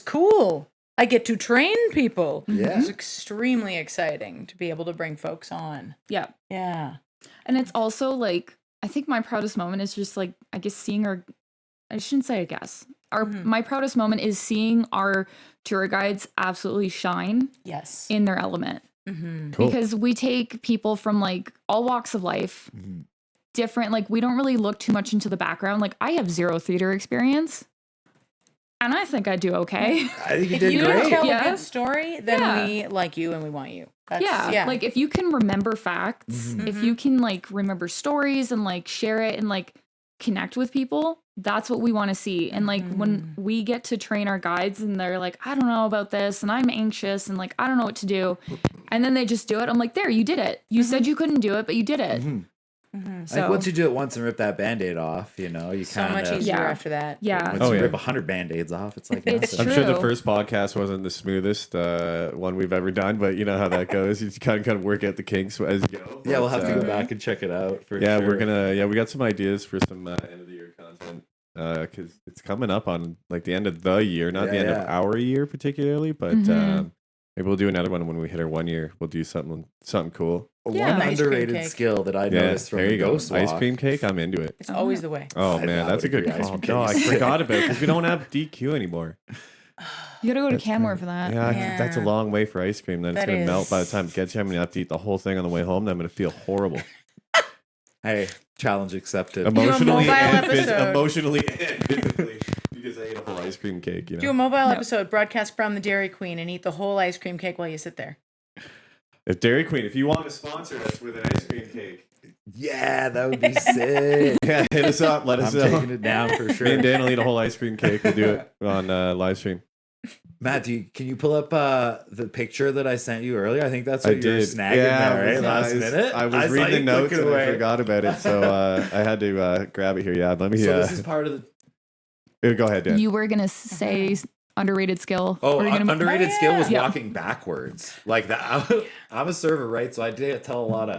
cool. I get to train people. Yeah. It's extremely exciting to be able to bring folks on. Yeah. Yeah. And it's also like, I think my proudest moment is just like, I guess seeing I shouldn't say I guess. My proudest moment is seeing our tour guides absolutely shine Yes. in their element. Mm-hmm. Cool. Because we take people from like all walks of life, different, like we don't really look too much into the background. Like I have 0 theater experience and I think I do okay. I think you If did you can great. tell Yeah. a good story, then Yeah. we like you and we want you. That's, Yeah. Like if you can remember facts, if you can like remember stories and like share it and like connect with people, that's what we want to see. And like when we get to train our guides and they're like, I don't know about this and I'm anxious and like I don't know what to do. And then they just do it. I'm like, there, you did it. You said you couldn't do it, but you did it. So Like once you do it once and rip that Band-Aid off, you know, you so kind much of easier Yeah. after that. yeah. once Oh, you yeah. rip 100 Band-Aids off, it's like It's nothing. I'm sure the True. first podcast wasn't the smoothest one we've ever done, but you know how that goes. You kind of work out the kinks as you go. Yeah, we'll But, have to go back and check it out for Yeah, sure. we're gonna. Yeah, we got some ideas for some end of the year content because it's coming up on like the end of the year, not the Yeah, end of yeah. our year particularly, but maybe we'll do another one when we hit our 1 year. We'll do something cool. Yeah. One Ice cream underrated cake. got that I Yeah, noticed from there the you go. Ghost Ice Walk. cream cake. I'm into it. It's always the way. Oh I man, that's a would good agree. Ice call. cream No, I cake is forgot about it because we don't have DQ anymore. You gotta go to Canmore for that. Yeah, that's a Yeah. long way for ice cream. Then it's That gonna melt by the is. time it gets you. I'm gonna have to eat the whole thing on the way home. Then I'm gonna feel horrible. Hey, challenge accepted. Emotionally mobile and episode. emotionally and physically because I ate a whole ice cream cake. You know. Do a mobile episode, broadcast from the Dairy Queen, and eat the whole ice cream cake while you sit there. If Dairy Queen, if you want to sponsor us with an ice cream cake, Yeah, that would be sick. yeah, hit us up. Let I'm us know. taking it down for Me and sure. Dan will eat a whole ice cream cake. We'll do it on live stream. Matt, can you pull up the picture that I sent you earlier? I think that's what I you were did. snagging Yeah, there, right? Last minute. I was saw reading the you notes clicking and I away. forgot about it, so I had to grab it here. Yeah, let me. So this is part of the. Go ahead, Dan. You were gonna say underrated skill. Oh, Were you gonna- underrated Oh, skill was yeah. walking backwards. Like that. I'm a server, right? So I did tell a lot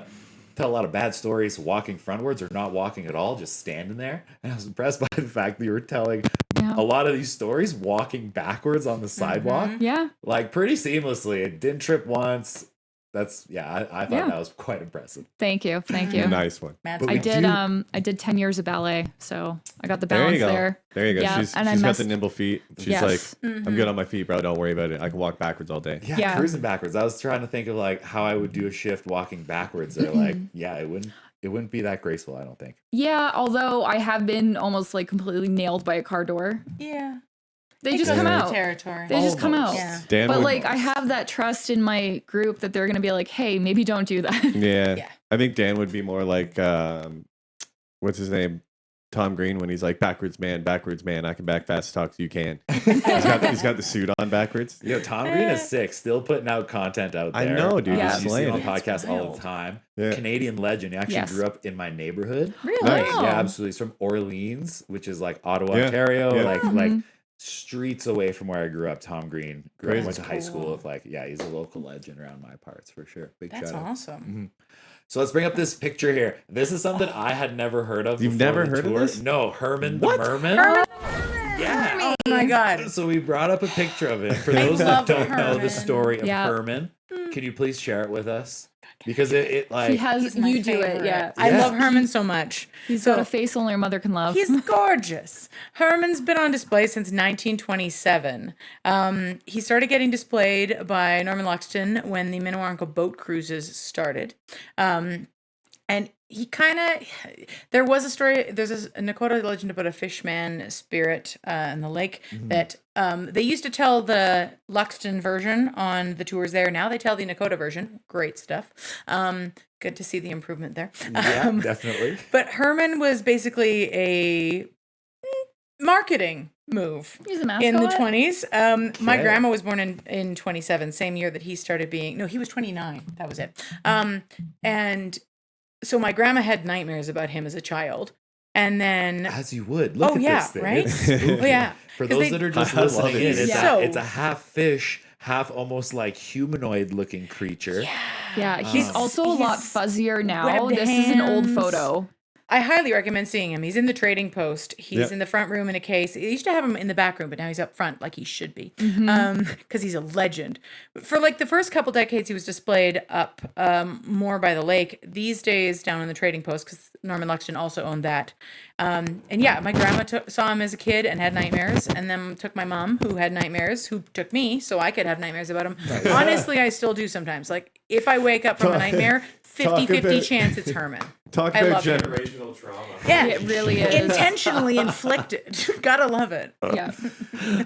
of bad stories walking frontwards or not walking at all, just standing there. And I was impressed by the fact that you were telling Yeah. a lot of these stories walking backwards on the sidewalk, Yeah. like pretty seamlessly. It didn't trip once. That's I thought Yeah. that was quite impressive. Thank you. Thank you. Nice one. Matt's But I we did do- I did 10 years of ballet, so I got the There you balance go. there. There you go. Yeah, She's and I got the messed- nimble feet. She's Yes. like, I'm good on my feet, bro. Don't worry about it. I can walk backwards all day. Yeah, Yeah. cruising backwards. I was trying to think of like how I would do a shift walking backwards. They're like, yeah, it wouldn't be that graceful, I don't think. Yeah, although I have been almost like completely nailed by a car door. Yeah. They It just goes come with the out. territory. They just come out. Almost. Yeah. Dan But would- like I have that trust in my group that they're gonna be like, hey, maybe don't do that. Yeah. Yeah. I think Dan would be more like, what's his name? Tom Green when he's like, backwards man, I can back fast as talk as you can. he's got the suit on backwards. Yo, Tom Green is sick, still putting out content out I there. know, dude. Yeah. He's You see him on slaying. podcasts all wild. the time. Yeah. Canadian legend. He actually Yes. grew up in my neighborhood. Really? Nice. Oh. Yeah, absolutely. He's from Orleans, which is like Ottawa, Yeah. Ontario, Yeah. like streets away from where I grew up. Tom Green Crazy. went to high school Cool. with like, yeah, he's a local legend around my parts for sure. Big That's shout out. awesome. So let's bring up this picture here. This is something I had never heard of. You've before never the heard of tour. this? No, Herman What? the Merman. Yeah. Oh my God. So we brought up a picture of it. For I those that love don't know Herman. the story of Yeah. Herman, can you please share it with us? Because it like He has He's my you do it, favorite. yeah. I Yeah. love Herman so much. He's got a face only a mother can love. He's gorgeous. Herman's been on display since 1927. He started getting displayed by Norman Luxton when the Minnewanka boat cruises started. And he kind of, there was a story, there's a Nakota legend about a fishman spirit in the lake that they used to tell the Luxton version on the tours there. Now they tell the Nakota version. Great stuff. Good to see the improvement there. yeah, definitely. But Herman was basically a marketing move He's a mascot. in the 20s. My Okay. grandma was born in 27, same year that he started being, no, he was 29. That was it. And so my grandma had nightmares about him as a child. And then, As you would. Look Oh, at yeah, this thing. right? It's spooky. Oh, yeah. For 'Cause those they- that are just I love listening it. in, Yeah. it's a half fish, half almost like humanoid looking creature. Yeah, he's also a lot he's fuzzier now. webbed This is an old hands. photo. I highly recommend seeing him. He's in the trading post. He's Yep. in the front room in a case. They used to have him in the back room, but now he's up front like he should be, Mm-hmm. because he's a legend. For like the first couple decades, he was displayed up more by the lake. These days, down in the trading post, because Norman Luxton also owned that. And yeah, my grandma saw him as a kid and had nightmares, and then took my mom, who had nightmares, who took me so I could have nightmares about him. Honestly, I still do sometimes. Like if I wake up from a nightmare, 50-50 about- chance it's Herman. Talk I about love him. generational trauma. Yeah, It really is. intentionally inflicted. Gotta love it. Yeah.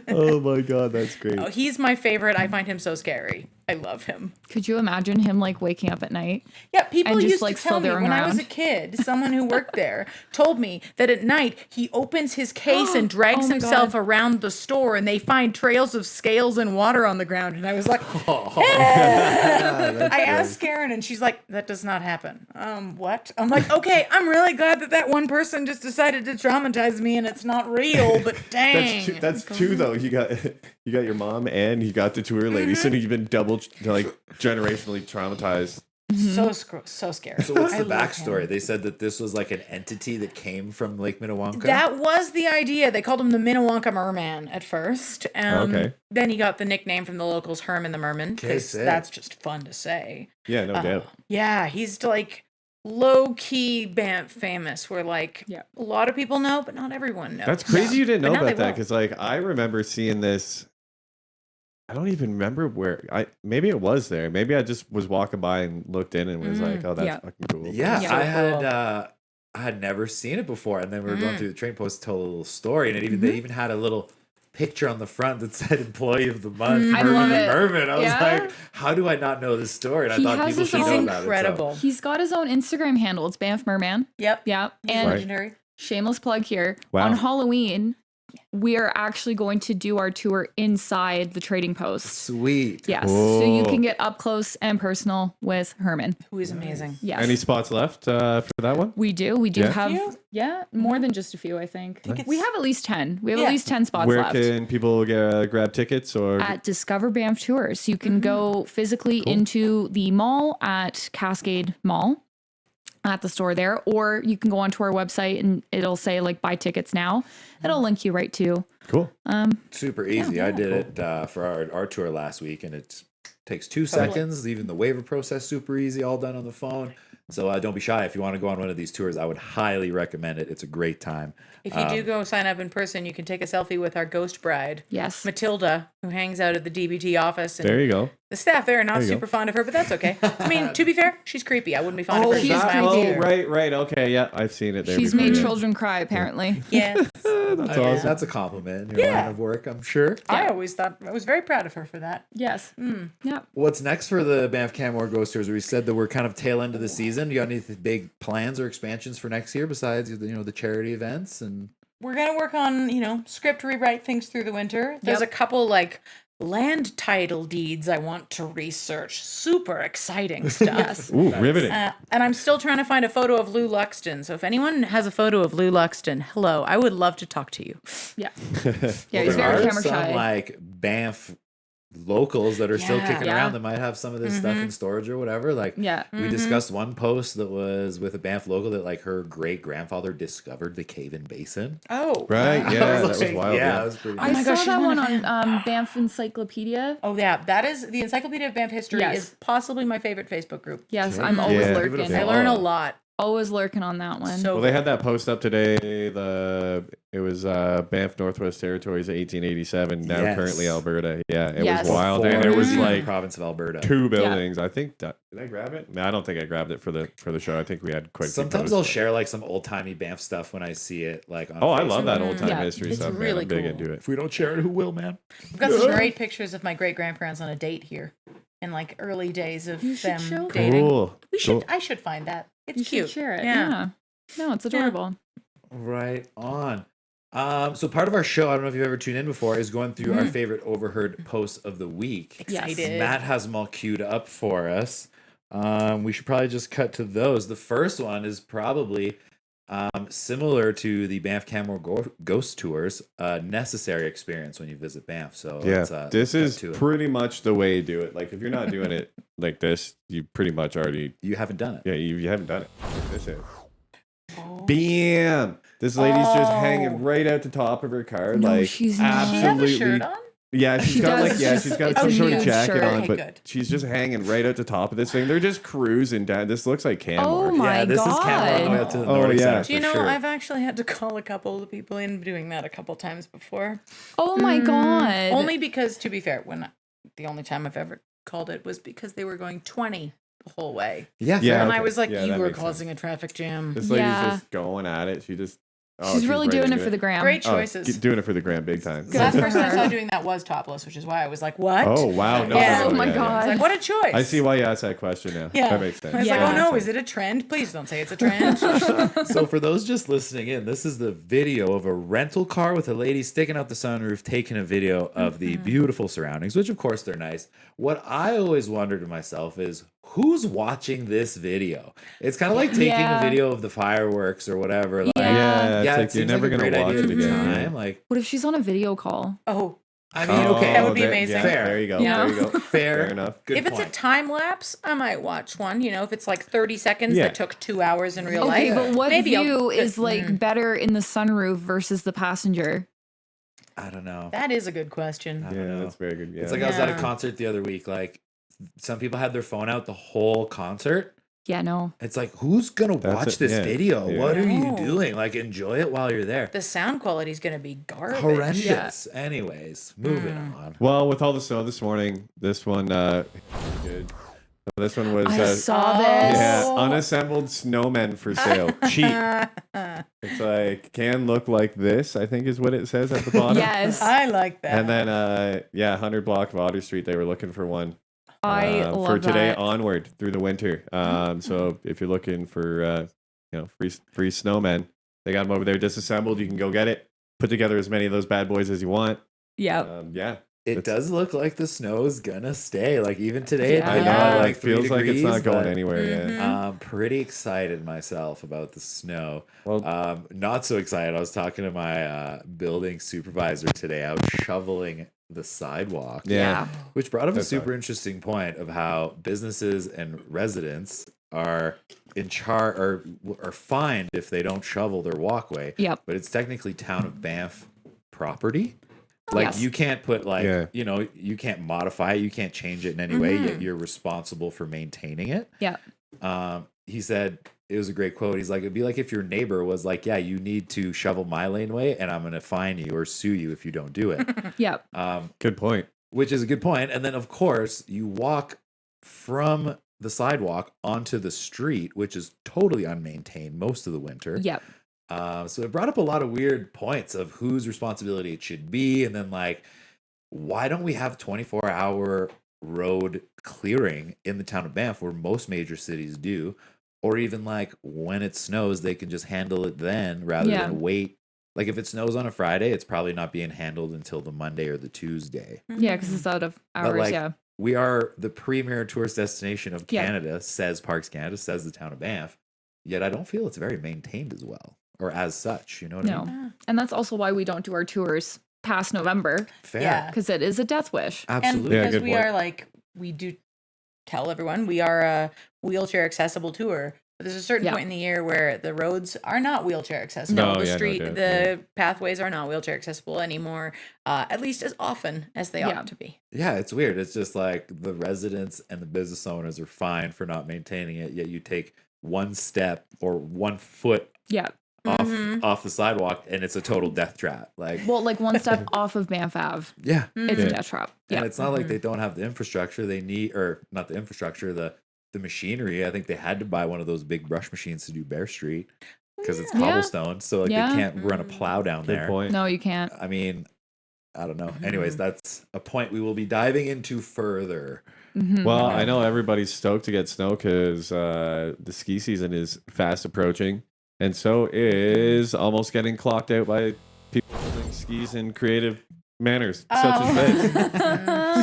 Oh my God, that's great. Oh, he's my favorite. I find him so scary. I love him. Could you imagine him like waking up at night? Yeah, people And just, used like, to tell me slithering when I was a around. kid, someone who worked there told me that at night he opens his case and drags Oh my himself God. around the store and they find trails of scales and water on the ground. And I was like, I asked Karen and she's like, that does not happen. What? I'm like, okay, I'm really glad that that one person just decided to traumatize me and it's not real, but dang. That's two though. You got your mom and you got the tour lady, so you've been double like generationally traumatized. So scary. So what's I the love him. backstory? They said that this was like an entity that came from Lake Minnewanka. That was the idea. They called him the Minnewanka Merman at first. Okay. Then he got the nickname from the locals, Herman the Merman, Okay, because sick. that's just fun to say. Yeah, no doubt. Yeah, he's like low key Banff famous, where like Yeah. a lot of people know, but not everyone knows. That's crazy you didn't But know now about they that will. because like I remember seeing this. I don't even remember where maybe it was there. Maybe I just was walking by and looked in and was like, "Oh, that's Yeah. fucking cool." Yeah, Yeah. I had never seen it before, and then we were going through the train post, told a little story, and they even had a little picture on the front that said "Employee of the Month." I Mervyn love and it. Mervyn. I was Yeah. like, how do I not know this story? And I He thought has people his should own- know He's about incredible. He's got his own Instagram handle. It's Banff Merman. Yep. Yeah. He's And legendary. shameless plug here. Wow. On Halloween, we are actually going to do our tour inside the trading post. Sweet. Yes. So you Cool. can get up close and personal with Herman. Who is amazing. Yes. Any spots left for that one? We do. We do Yeah? have, Few? more than just a few, I think. Think We it's- have at least 10. We have Yeah. at least 10 spots Where left. can people grab tickets or? At Discover Banff Tours. You can go physically into the mall at Cascade Mall at the store there, or you can go onto our website and it'll say like buy tickets now. It'll link you right to. Cool. Super easy. I did it for our tour last week, and it takes 2 seconds. Even the waiver process super easy, all done on the phone. So don't be shy. If you want to go on one of these tours, I would highly recommend it. It's a great time. If you do go sign up in person, you can take a selfie with our ghost bride, Yes. Matilda, who hangs out at the DBT office. And There you go. the staff there are not There you go. super fond of her, but that's okay. I mean, to be fair, she's creepy. I wouldn't be fond of her. she's She's creepy. Oh, creepy. right. Okay, yeah, I've seen it there. She's before, made yeah. children cry, apparently. Yes. That's awesome. That's a compliment in your Yeah. line of work, I'm sure. I always thought, I was very proud of her for that. Yes. Yeah. What's next for the Banff Canmore Ghost Tours? We said that we're kind of tail end of the season. You got any big plans or expansions for next year besides the charity events and? We're going to work on, script rewrite things through the winter. There's Yep. a couple like land title deeds I want to research. Super exciting stuff. Ooh, riveting. And I'm still trying to find a photo of Lou Luxton. So if anyone has a photo of Lou Luxton, hello, I would love to talk to you. Yeah. Yeah, he's There very are camera some shy. like Banff locals that are still Yeah. kicking Yeah. around that might have some of this stuff in storage or whatever. Like Yeah. we discussed one post that was with a Banff local that like her great grandfather discovered the cave-in basin. Oh. Right, I yeah, that was like, wild. Yeah, Yeah, that was pretty. I my saw gosh, she's that one one of on Banff Encyclopedia. Oh, yeah. That is the Encyclopedia of Banff History Yes. is possibly my favorite Facebook group. Yes, I'm always Yeah. Give it a lurking. I follow. learn a lot. Always lurking on that one. So Well, they had that post up today. It was Banff Northwest Territories, 1887. Now Yes. currently Alberta. Yeah, it Yes. was wild. Before And there was the like province of Alberta. 2 buildings. I think. Did I grab it? No, I don't think I grabbed it for the show. I think we had quite. a few Sometimes posts, I'll but- share like some old timey Banff stuff when I see it. Like on Oh, I love that Facebook. old time Yeah, history it's stuff. Man. really I'm big cool. into it. If we don't share it, who will, man? I've got some great pictures of my great grandparents on a date here in like early days of You should them show them. dating. Cool. We should. Cool. I should find that. It's You cute. should share it. Yeah. Yeah. No, it's adorable. Right on. So part of our show, I don't know if you've ever tuned in before, is going through our favorite Overheard posts of the week. Yes. Excited. Matt has them all queued up for us. We should probably just cut to those. The first one is probably similar to the Banff Canmore Ghost Tours, necessary experience when you visit Banff. So Yeah, let's, this cut is to it. pretty much the way you do it. Like if you're not doing it like this, you pretty much already. You haven't done it. Yeah, you haven't done it. This is. Oh. Bam! This lady's just Oh. hanging right out the top of her car. No, like she's not. Does she have a absolutely. shirt on? Yeah, She she's got does. like she's got It's some a sort of nude jacket shirt. on, Okay, but good. she's just hanging right at the top of this thing. They're just cruising down. This looks like Canmore. Oh my Yeah, this is Canmore on the way god. up to the Oh, Nordic yeah. Center Do you for know, sure. I've actually had to call a couple of people in doing that a couple times before. Oh my god. Only because, to be fair, the only time I've ever called it was because they were going 20 the whole way. Yeah, Yeah. fair. And I okay. was like, Yeah, you that were makes sense. causing a traffic jam. This lady's Yeah. just going at it. she's really right doing it into for the gram. Great Oh, choices. doing it for the gram big time. The last person I saw doing that was topless, which is why I was like, what? Oh wow! No, Yeah. no, Oh my yeah, yeah. I was god. like, what a choice. I see why you asked that question now. Yeah. That makes sense. I was like, Yeah. oh no, is it a trend? Please don't say it's a trend. So for those just listening in, this is the video of a rental car with a lady sticking out the sunroof, taking a video of the beautiful surroundings, which of course they're nice. What I always wonder to myself is who's watching this video? It's kind of like taking Yeah. a video of the fireworks or whatever. Like, Yeah. It's yeah, like it you're seems never like a gonna great watch idea it at the again. time. Like, What if she's on a video call? Oh, I mean, Oh, okay, That would be there- amazing. Yeah, Fair. there you go. Yeah. There you go. fair, Fair enough. Good if it's a point. time lapse, I might watch one. If it's like 30 seconds Yeah. that took 2 hours in real Okay, life. but what maybe I'll- view is like better in the sunroof versus the passenger? I don't know. That is a good question. I don't Yeah, know. that's very good. Yeah. It's like I was at a Yeah. concert the other week. Like some people had their phone out the whole concert. Yeah, no. It's like, who's gonna That's watch it, this yeah. video? Yeah. What are you No. doing? Like, enjoy it while you're there. The sound quality is going to be garbage. Horrendous. Anyways, moving on. Well, with all the snow this morning, this one good. This one was I saw this. yeah, unassembled snowmen for sale. Cheap. It's like can look like this, I think is what it says at the bottom. Yes. I like that. And then 100 block of Otter Street, they were looking for one. I love for today that. onward through the winter. So if you're looking for free snowmen, they got them over there disassembled. You can go get it. Put together as many of those bad boys as you want. Yep. Yeah. It does look like the snow is gonna stay. Like even today, Yeah. it I might know. be Like 3 feels like it's not degrees, going but anywhere. Yeah. I'm pretty excited myself about the snow. Well, Not so excited. I was talking to my building supervisor today out shoveling the sidewalk. yeah. Which brought up a That's super fine. interesting point of how businesses and residents are in charge or are fined if they don't shovel their walkway. Yep. But it's technically town of Banff property. Like Yes. you can't put like Yeah. you can't modify it, you can't change it in any way, yet you're responsible for maintaining it. Yep. He said it was a great quote. He's like, it'd be like if your neighbor was like, yeah, you need to shovel my laneway and I'm gonna fine you or sue you if you don't do it. Yep. Good point. Which is a good point. And then of course you walk from the sidewalk onto the street, which is totally unmaintained most of the winter. Yep. So it brought up a lot of weird points of whose responsibility it should be. And then like, why don't we have 24-hour road clearing in the town of Banff where most major cities do? Or even like when it snows, they can just handle it then rather Yeah. than wait. Like if it snows on a Friday, it's probably not being handled until the Monday or the Tuesday. Yeah, because it's out of hours. like, Yeah. We are the premier tourist destination of Yeah. Canada, says Parks Canada, says the town of Banff. Yet I don't feel it's very maintained as well or as such. You know what I mean? No. And that's also why we don't do our tours past November, Fair. Yeah. because it is a death wish. And Absolutely. Yeah, because good we point. are like, we do tell everyone we are a wheelchair accessible tour. But there's a certain Yeah. point in the year where the roads are not wheelchair accessible. No, the yeah, no street, doubt, the pathways are not wheelchair accessible anymore, at least as often as they Yeah. ought to be. Yeah, it's weird. It's just like the residents and the business owners are fined for not maintaining it, yet you take one step or 1 foot Yeah. off the sidewalk and it's a total death trap. Like, Well, like one step off of Banff Ave, yeah. it's Yeah. a death trap. And Yeah. it's not like they don't have the infrastructure they need, or not the infrastructure, the machinery. I think they had to buy one of those big brush machines to do Bear Street because it's Yeah. cobblestone. So like Yeah. they can't run a plow down Good there. point. No, you can't. I mean, I don't know. Anyways, that's a point we will be diving into further. Mhm. Well, I know everybody's stoked to get snow because the ski season is fast approaching, and so is almost getting clocked out by people building skis in creative manners, such as this.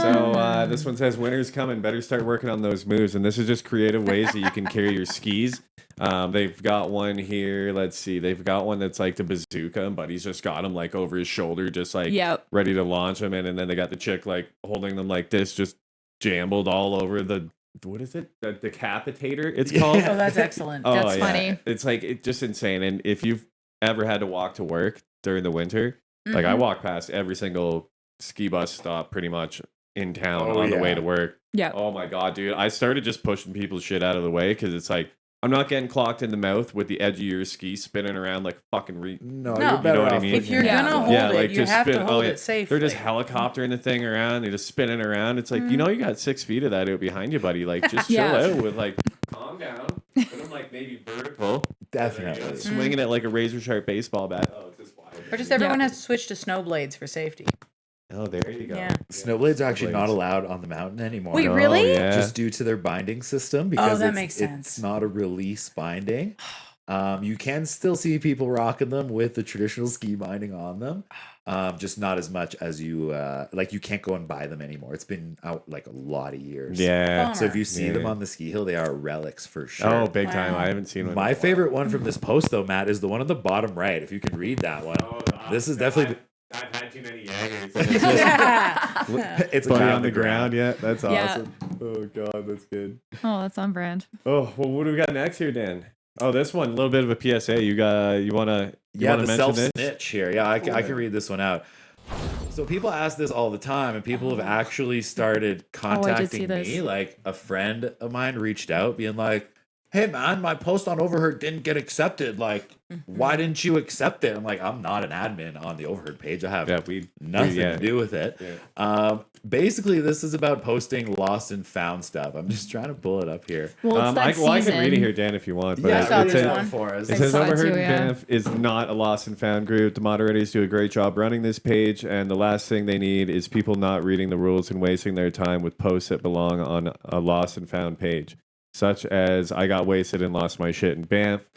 So this one says, "Winter's coming. Better start working on those moves." And this is just creative ways that you can carry your skis. They've got one here. Let's see. They've got one that's like the bazooka, and Buddy's just got him like over his shoulder, just like Yep. ready to launch them. And then they got the chick like holding them like this, just jambled all over the what is it? The decapitator. It's called. Oh, that's excellent. That's funny. It's like it's just insane. And if you've ever had to walk to work during the winter, like I Mhm. walk past every single ski bus stop pretty much in town Oh, on the way yeah. to work. Yeah. Oh my god, dude! I started just pushing people's shit out of the way because it's like I'm not getting clocked in the mouth with the edge of your ski spinning around like fucking No, No. you're better You know what I off mean? putting If you're your Yeah. hands gonna on hold Yeah, it, like you just have spin- to oh, hold yeah. it safely. They're just helicoptering the thing around. They're just spinning around. It's like, you know, you got 6 feet of that out behind you, buddy. Like, just chill Yeah. out with like, calm down. Put them like maybe vertical. Definitely. Swinging it like a razor sharp baseball bat. Oh, it's just wild. Or just everyone Yeah. has to switch to snow blades for safety. Oh, there you go. Yeah. Snowblades are actually not Snowblades. allowed on the mountain anymore. Wait, Oh, really? yeah. Just due to their binding system because that it's, makes it's sense. not a release binding. You can still see people rocking them with the traditional ski binding on them, just not as much as you like. You can't go and buy them anymore. It's been out like a lot of years. Yeah. So if you see them Yeah. on the ski hill, they are relics for sure. Oh, big time. Wow. I haven't seen one. in a My while. favorite one from this post though, Matt, is the one on the bottom right. If you can read that one, Oh, this is definitely I've had too many Jaggers. it's a Buddy guy on the ground. Yeah, that's Yeah. awesome. Oh, God, that's good. Oh, that's on brand. Oh, well, what do we got next here, Dan? Oh, this one, a little bit of a PSA. You wanna Yeah, the mention self this? snitch here. Yeah, I can read this one out. So people ask this all the time, and people have actually started see contacting this. me. Like a friend of mine reached out, being like, hey man, my post on Overheard didn't get accepted. Like, why didn't you accept it? I'm like, I'm not an admin on the Overheard page. I have nothing to do with it. Yeah. Basically, this is about posting lost and found stuff. I'm just trying to pull it up here. Well, it's that I can season. read it here, Dan, if you want. But Yeah, it says, one for us. it says saw it Overheard too, yeah. Banff is not a lost and found group. The moderators do a great job running this page, and the last thing they need is people not reading the rules and wasting their time with posts that belong on a lost and found page, such as I got wasted and lost my shit in Banff.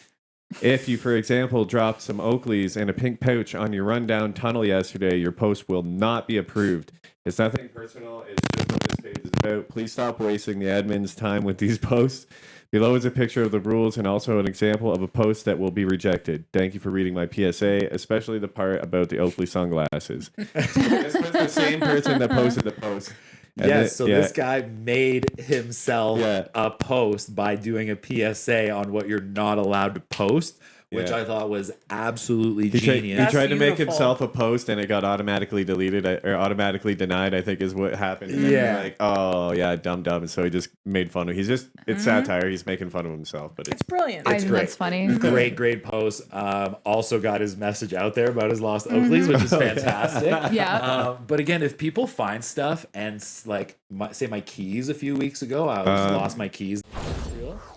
If you, for example, dropped some Oakleys and a pink pouch on your rundown tunnel yesterday, your post will not be approved. It's nothing personal. It's just what this page is about. Please stop wasting the admin's time with these posts. Below is a picture of the rules and also an example of a post that will be rejected. Thank you for reading my PSA, especially the part about the Oakley sunglasses. This was the same person that posted the post. Yes, so this guy made himself a post by doing a PSA on what you're not allowed to post, which I thought was absolutely genius. He tried to make beautiful. himself a post and it got automatically deleted or automatically denied, I think is what happened. And then Yeah. like, oh yeah, dumb. And so he just made fun of it's satire. He's making fun of himself, but It's brilliant. I think great. that's funny. Great post. Also got his message out there about his lost Oakleys, which is fantastic. Yeah. But again, if people find stuff and like, say my keys a few weeks ago, I lost my keys.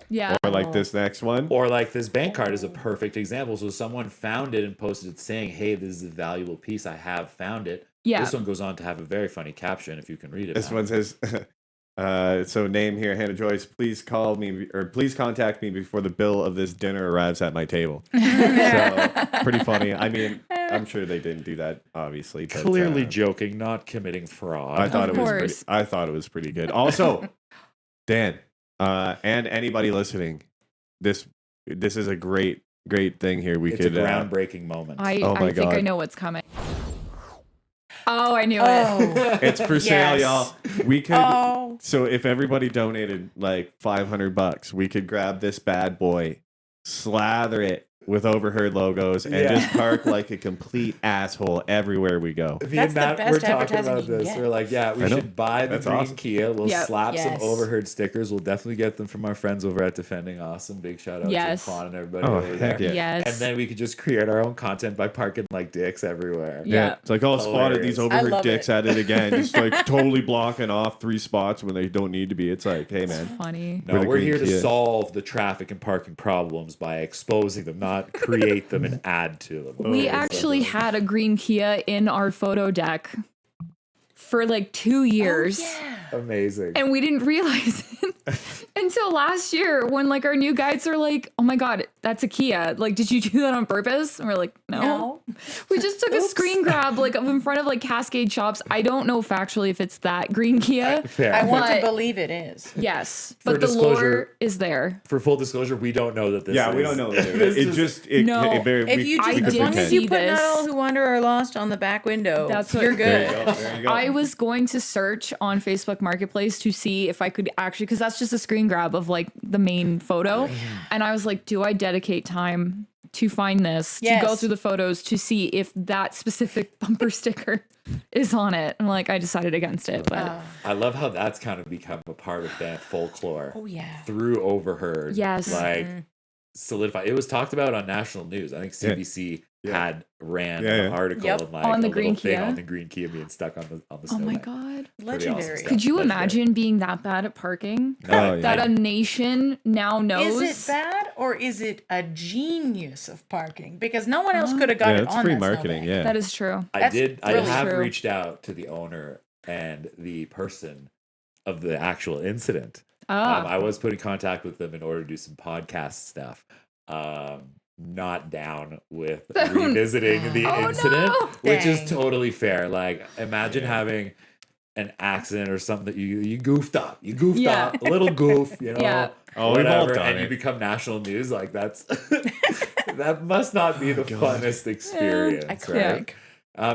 Yeah. or like this next one. Or like this bank card is a perfect example. So someone found it and posted it saying, hey, this is a valuable piece. I have found it. Yeah. This one goes on to have a very funny caption if you can read it. This now. one says, so name here, Hannah Joyce, please call me or please contact me before the bill of this dinner arrives at my table. So pretty funny. I mean, I'm sure they didn't do that, obviously. But, Clearly joking, not committing fraud. I thought Of it was course. I thought it was pretty good. Also, Dan, and anybody listening, this is a great thing here. We It's could a groundbreaking moment. I Oh my think I God. know what's coming. Oh, I knew it. Oh. it's for sale, Yes. y'all. We could Oh. so if everybody donated like $500, we could grab this bad boy, slather it with Overheard logos, and just park like a complete asshole everywhere we go. Me That's and the Matt best were talking advertising about you can this. get. We're like, yeah, we I know. should buy the That's green awesome. Kia. We'll Yep. slap Yes. some Overheard stickers. We'll definitely get them from our friends over at Defending Awesome. Big shout out Yes. to Quan and everybody Oh, over heck there. yeah. Yes. And then we could just create our own content by parking like dicks everywhere. Yeah. It's like, oh, spotted Hilarious. these I Overheard love dicks it. at it again. Just like totally blocking off 3 spots when they don't need to be. It's like, hey man. Funny. No, With a we're green here to Kia. solve the traffic and parking problems by exposing them, not create them and add to them. We Oh, actually so- had a green Kia in our photo deck for like 2 years. amazing. And we didn't realize it until last year when like our new guides are like, oh my God, that's a Kia. Like, did you do that on purpose? And we're like, no. We just took a screen grab like in front of like Cascade Shops. I don't know factually if it's that green Kia. Fair. I want to But- believe it is. Yes. For But the disclosure- lore is there. For full disclosure, we don't know that this Yeah, is. we don't know. This It is- just No. If you I just, as long didn't as you see put this. Not All Who Wander Are Lost on the back window, That's what- you're There good. you go. There you go. I was going to search on Facebook Marketplace to see if I could actually, because that's just a screen grab of like the main photo. And I was like, do I dedicate time to find this, to go Yes. through the photos to see if that specific bumper sticker is on it? And like, I decided against it. But I love how that's kind of become a part of that folklore. Oh, yeah. Through Overheard. Yes. Like solidified. It was talked about on national news. I think CBC had ran an article Yep. and like On the a green little thing Kia? on the green Kia being stuck on the oh snow my bank. God. Pretty awesome Legendary. stuff. Could you Legendary. imagine being that bad at parking? Oh, That yeah. a nation now knows. Is it bad or is it a genius of parking? Because no one else could have got Yeah, it it's on free that marketing. snowbank. Yeah. That is true. I That's did. I really have true. reached out to the owner and the person of the actual incident. Ah. I was put in contact with them in order to do some podcast stuff. Not down with revisiting the Oh, incident, no. which is Dang. totally fair. Like, imagine having an accident or something that you goofed up. You goofed Yeah. up, a little goof, you know. Yeah. Oh, we've all whatever, done and you it. become national news. Like that's that must not be the funnest experience, I right?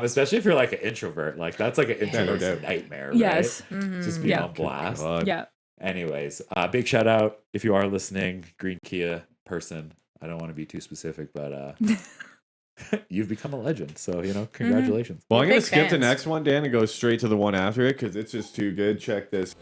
Especially if you're like an introvert. Like that's like an introvert's doubt. nightmare, Yes. right? Just being Yeah. on blast. God. Yeah. Anyways, big shout out if you are listening, Green Kia person. I don't want to be too specific, but you've become a legend. So, congratulations. Well, I'm We're going big to skip the fans. next one, Dan, and go straight to the one after it because it's just too good. Check this.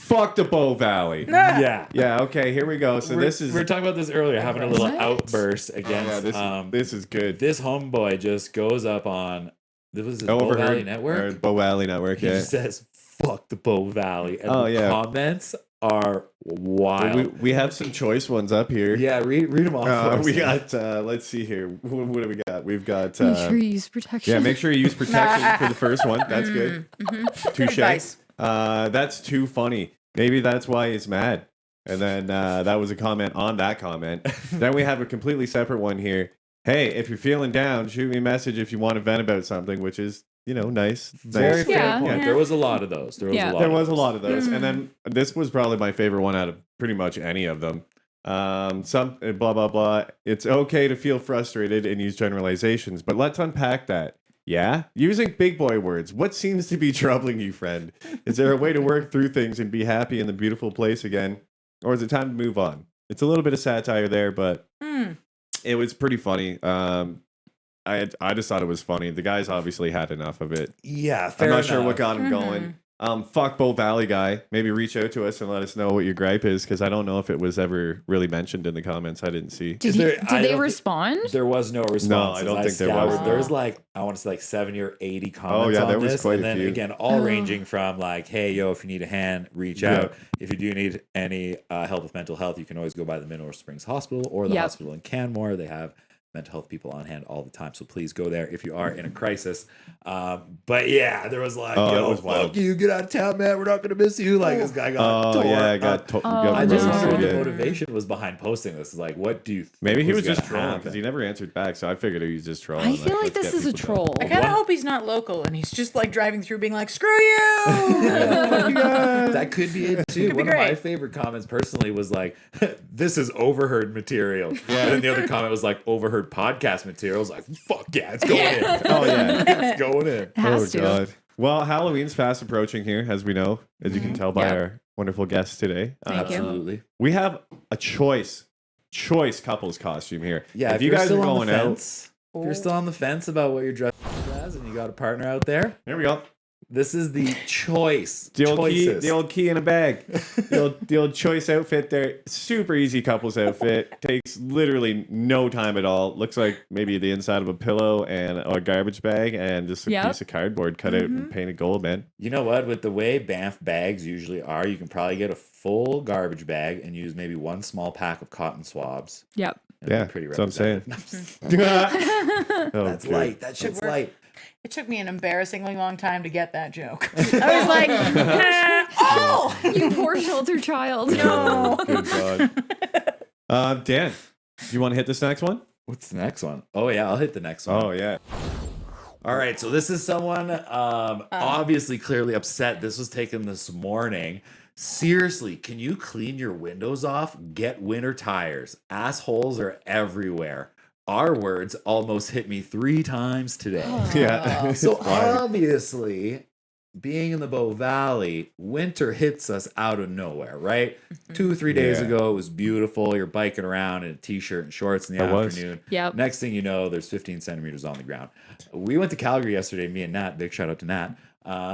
Fuck the Bow Valley. Yeah. Yeah, okay, here we go. So we this is were talking about this earlier, having a little What? outburst against. this is good. This homeboy just goes up on this was his Bow Overheard Valley Network. Bow Valley Network, He yeah. just says "fuck the Bow Valley," and Oh, the yeah. comments are wild. We have some choice ones up here. Yeah, read them off. for us. We got let's see here. What do we got? We've got Make sure you use protection. yeah, make sure you use protection for the first one. That's good. Touche. advice. That's too funny. Maybe that's why he's mad. And then that was a comment on that comment. Then we have a completely separate one here. Hey, if you're feeling down, shoot me a message if you want to vent about something, which is, nice. Very fair Yeah. point. Yeah. There was a lot of those. There was Yeah. a lot. There of was a those. lot of those. And then this was probably my favorite one out of pretty much any of them. Some blah, blah, blah. It's okay to feel frustrated and use generalizations, but let's unpack that. Yeah? Using big boy words. What seems to be troubling you, friend? Is there a way to work through things and be happy in the beautiful place again? Or is it time to move on? It's a little bit of satire there, but it was pretty funny. I just thought it was funny. The guys obviously had enough of it. Yeah, fair I'm not sure enough. what got him going. Fuck Bow Valley guy. Maybe reach out to us and let us know what your gripe is, because I don't know if it was ever really mentioned in the comments. I didn't see. Did, Is there- did I they don't thi- respond? There was no response. I don't think there was. There's like, I want to say like 70 or 80 comments yeah, on there was this. quite and a then few. again, all ranging from like, hey, yo, if you need a hand, reach Yeah. out. If you do need any help with mental health, you can always go by the Mineral Springs Hospital or the Yep. hospital in Canmore. They have mental health people on hand all the time. So please go there if you are in a crisis. But yeah, there was like, Oh, yo, it was wild. fuck you, get out of town, man. We're not going to miss you. Like this guy got Oh, tore yeah, up. got I just no. wonder what the roasted. motivation was behind posting this. Like, what do you think Maybe he was just gonna trolling happen? because he never answered back, so I figured he was just trolling. I feel like let's this get is a people going. troll. I kind of What? hope he's not local and he's just like driving through being like, screw you. That could be it too. Could be One of my great. favorite comments personally was like, "This is overheard material," and then the other comment was like, "Overheard podcast material." I was like, "Fuck yeah, it's going in." Oh, yeah. It's going in. It has to. God. Well, Halloween's fast approaching here, as we know, as you can tell by Yeah. our wonderful guests today. Thank you. Absolutely. We have a choice couples costume here. Yeah. if you guys are still on going the out, fence, if you're still on the fence about what you're dressed as, and you got a partner out there, here we go. this is the choice. The old choices. key in a bag. the old choice outfit there. Super easy couples outfit. Takes literally no time at all. Looks like maybe the inside of a pillow and a garbage bag and just a Yep. piece of cardboard cut out and painted gold, man. You know what? With the way Banff bags usually are, you can probably get a full garbage bag and use maybe one small pack of cotton swabs. Yep. And it'll Yeah, be pretty that's what I'm saying. representative. Oh, That's good. light. That shit's work. light. It took me an embarrassingly long time to get that joke. I was like, oh, You poor sheltered child. no. Good God. Dan, do you want to hit this next one? What's the next one? Oh yeah, I'll hit the next one. Oh, yeah. All right, so this is someone obviously clearly upset. This was taken this morning. Seriously, can you clean your windows off? Get winter tires. Assholes are everywhere. Our words almost hit me 3 times today. Yeah. So obviously, being in the Bow Valley, winter hits us out of nowhere, right? 2 or 3 days Yeah. ago, it was beautiful. You're biking around in a t-shirt and shorts in the It was. afternoon. Yep. Next thing you know, there's 15 centimeters on the ground. We went to Calgary yesterday, me and Nat. Big shout out to Nat.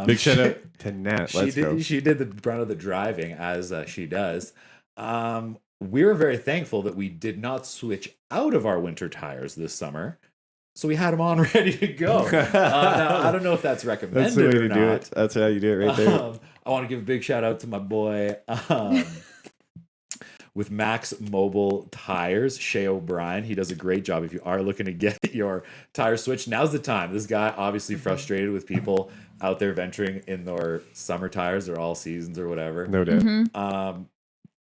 Big shout out to Nat. Let's go. She did the brunt of the driving, as she does. We were very thankful that we did not switch out of our winter tires this summer. So we had them on ready to go. Now, I don't know if that's recommended That's the way or to do not. it. That's how you do it right there. I want to give a big shout out to my boy with Max Mobile Tires, Shay O'Brien. He does a great job. If you are looking to get your tire switched, now's the time. This guy obviously frustrated with people out there venturing in their summer tires or all seasons or whatever. No doubt. Mm-hmm.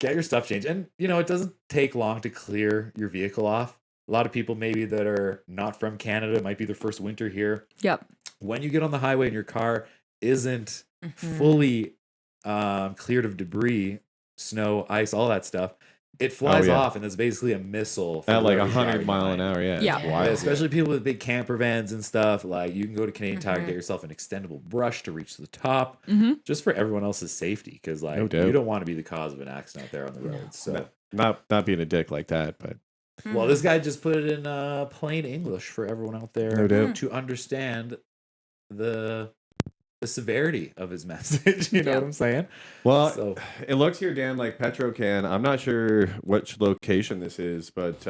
Get your stuff changed. And, it doesn't take long to clear your vehicle off. A lot of people maybe that are not from Canada, it might be their first winter here. Yep. When you get on the highway and your car isn't fully cleared of debris, snow, ice, all that stuff, it flies yeah. off and it's basically a missile. For At like whoever's 100 driving mile an behind you. hour. Yeah. Yeah. It's Yeah, wild. especially people with big camper vans and stuff. Like you can go to Canadian Tire, get yourself an extendable brush to reach the top, just for everyone else's safety. Because like No doubt. you don't want to be the cause of an accident out there on the road. So, Not being a dick like that, but well, this guy just put it in plain English for everyone out there No doubt. to understand the the severity of his message. You know what I'm saying? Well, So- it looks here, Dan, like Petrocan. I'm not sure which location this is, but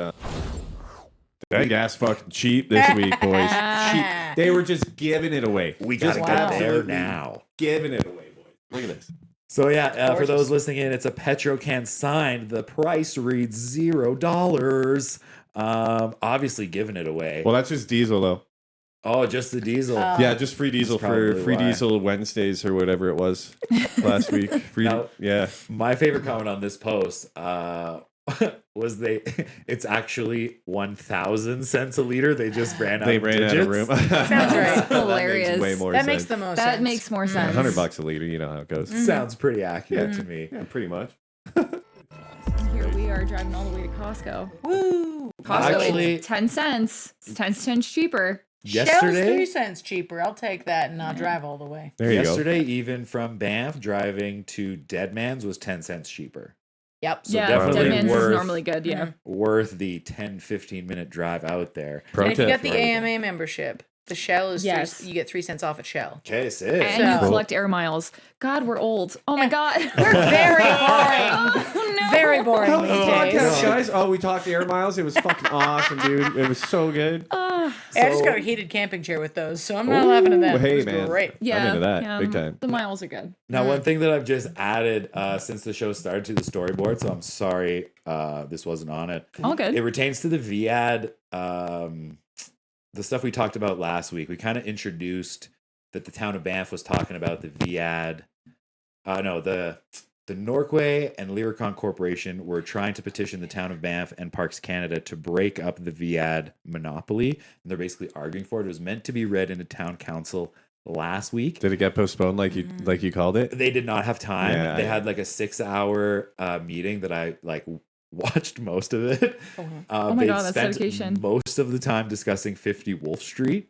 that gas fucking cheap this week, boys. Cheap. They were just giving it away. We just gotta get there absolutely now. Giving it away, boys. Look at this. So yeah, for Gorgeous. those listening in, it's a Petrocan sign. The price reads $0. Obviously giving it away. Well, that's just diesel, though. Oh, just the diesel. Yeah, just free diesel That's for probably free why. diesel Wednesdays or whatever it was last week. Free, Now- yeah. My favorite comment on this post was it's actually 1,000 cents a liter. They just ran out They of ran out digits. of room. Sounds right. That Hilarious. makes way more That sense. makes the most That sense. makes more sense. $100 a liter. You know how it goes. Sounds pretty accurate to me. Yeah, pretty much. Here we are driving all the way to Costco. Woo! Costco, Actually- it's 10 cents. It's 10 cents cheaper. Shell's Yesterday, 3 cents cheaper. I'll take that and not drive all the way. There you yesterday, even from Banff, driving to Deadman's was 10 cents cheaper. Yep. So Yeah, definitely Dead Man's is worth- normally good. Yeah. Worth the 10-15 minute drive out there. go. Pro And if you tip. got the AMA membership, the Shell is Yes. you get 3 cents off at Shell. Okay, sick. And you So- collect air miles. God, we're old. Oh my God. We're very boring. Oh, no. Very boring How these was the days. podcast, guys? Oh, we talked air miles. It was fucking awesome, dude. It was so good. Ah, Hey, I just So- got a heated camping chair with those, so I'm not laughing at that. Ooh, hey, It was man. great. yeah. into that, yeah, big time. The miles are good. Now, one thing that I've just added since the show started to the storyboard, so I'm sorry this wasn't on it. All good. It pertains to the VAD, the stuff we talked about last week. We kind of introduced that the town of Banff was talking about the VAD. The Norquay and Lyricon Corporation were trying to petition the town of Banff and Parks Canada to break up the VAD monopoly, and they're basically arguing for it. It was meant to be read into town council last week. Did it get postponed like you called it? They did not have time. Yeah, They I- had like a 6-hour meeting that I watched most of it. Oh my they God, that's spent dedication. most of the time discussing 50 Wolf Street,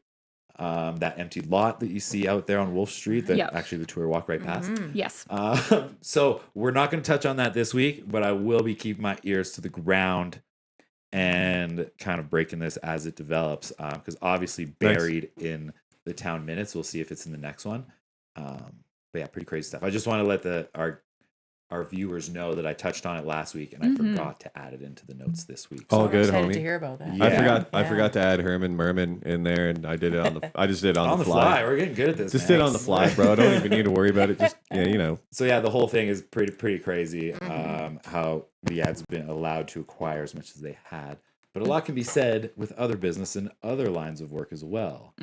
that empty lot that you see out there on Wolf Street that Yep. actually the tour walked right past. Yes. So we're not going to touch on that this week, but I will be keeping my ears to the ground and kind of breaking this as it develops, because obviously buried in the town minutes. We'll see if it's in the next one. But yeah, pretty crazy stuff. I just want to let our viewers know that I touched on it last week and I forgot to add it into the notes this week. All I'm good, excited homie. to hear about that. Yeah. I Yeah. forgot to add Herman Merman in there, and I did it on the. I just did it on, On the fly. We're getting good at this. Just man. did it on the fly, bro. I don't even need to worry about it. Just you know. So yeah, the whole thing is pretty crazy. How the ad's been allowed to acquire as much as they had, but a lot can be said with other business and other lines of work as well.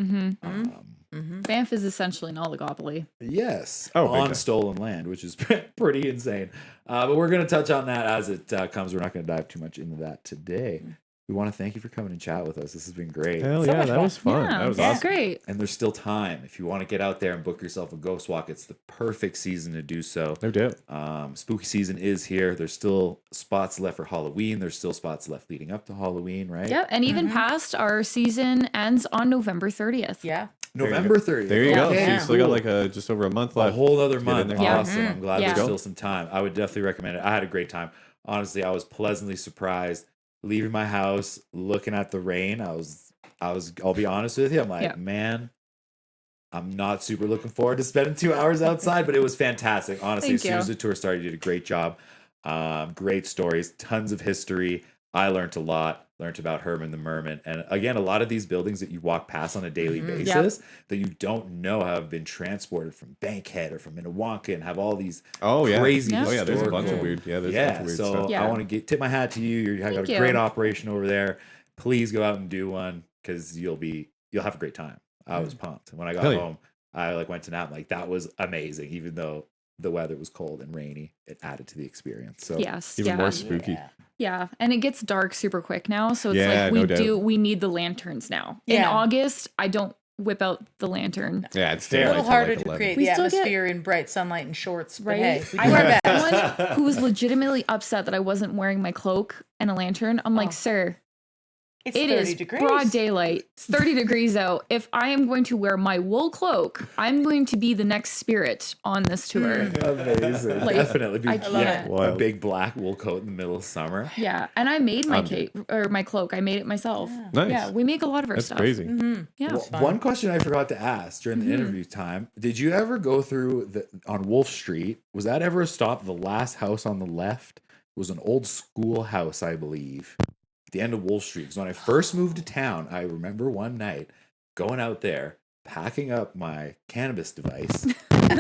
Banff is essentially an oligopoly. Yes, Oh, big on time. stolen land, which is pretty insane. But we're going to touch on that as it comes. We're not going to dive too much into that today. We want to thank you for coming and chat with us. This has been great. Hell So yeah, much that fun. was fun. Yeah, That was it's awesome. great. And there's still time. If you want to get out there and book yourself a ghost walk, it's the perfect season to do so. No doubt. Spooky season is here. There's still spots left for Halloween. There's still spots left leading up to Halloween, right? Yep. And even past our season ends on November 30th. Yeah. November 30th. There you go. Okay, So you still got cool. like just over a month a left. whole other in month. there. Yeah. Awesome. I'm glad Yeah. there's still some time. I would definitely recommend it. I had a great time. Honestly, I was pleasantly surprised leaving my house, looking at the rain. I'll be honest with you. I'm like, Yeah. man, I'm not super looking forward to spending 2 hours outside, but it was fantastic. Honestly, Thank as soon you. as the tour started, you did a great job. Great stories, tons of history. I learned a lot. Learned about Herman the Merman. And again, a lot of these buildings that you walk past on a daily basis that you don't know have been transported from Bankhead or from Minnewanka and have all these Oh yeah. crazy Yeah. Oh yeah. There's a bunch of historical- weird. Yeah. There's a bunch of weird so stuff. Yeah. I want to tip my hat to you. You got Thank a you. great operation over there. Please go out and do one because you'll have a great time. I was pumped when I got Hell yeah. home. I went to nap. Like that was amazing. Even though the weather was cold and rainy, it added to the experience. So Yes. Even yeah. more spooky. Yeah. Yeah. And it gets dark super quick now. So it's Yeah, like no doubt. we need the lanterns now. In Yeah. August, I don't whip out the lantern. Yeah, it's A daylight little till, harder like, to 11. create We the still get- atmosphere in bright sunlight and shorts, but Right? hey, we I can wear had that. someone who was legitimately upset that I wasn't wearing my cloak and a lantern. I'm like, sir, It's It 30 is degrees. broad daylight. It's 30 degrees out. If I am going to wear my wool cloak, I'm going to be the next spirit on this tour. Amazing. Like, Definitely be I can't. a Wild. big black wool coat in the middle of summer. Yeah, and I made my cape or my cloak. I made it myself. Nice. Yeah, we make a lot of our That's stuff. crazy. Yeah. Well, one question I forgot to ask during the interview time: did you ever go through on Wolf Street? Was that ever a stop? The last house on the left was an old schoolhouse, I believe, at the end of Wolf Street. Because when I first moved to town, I remember one night going out there, packing up my cannabis device, and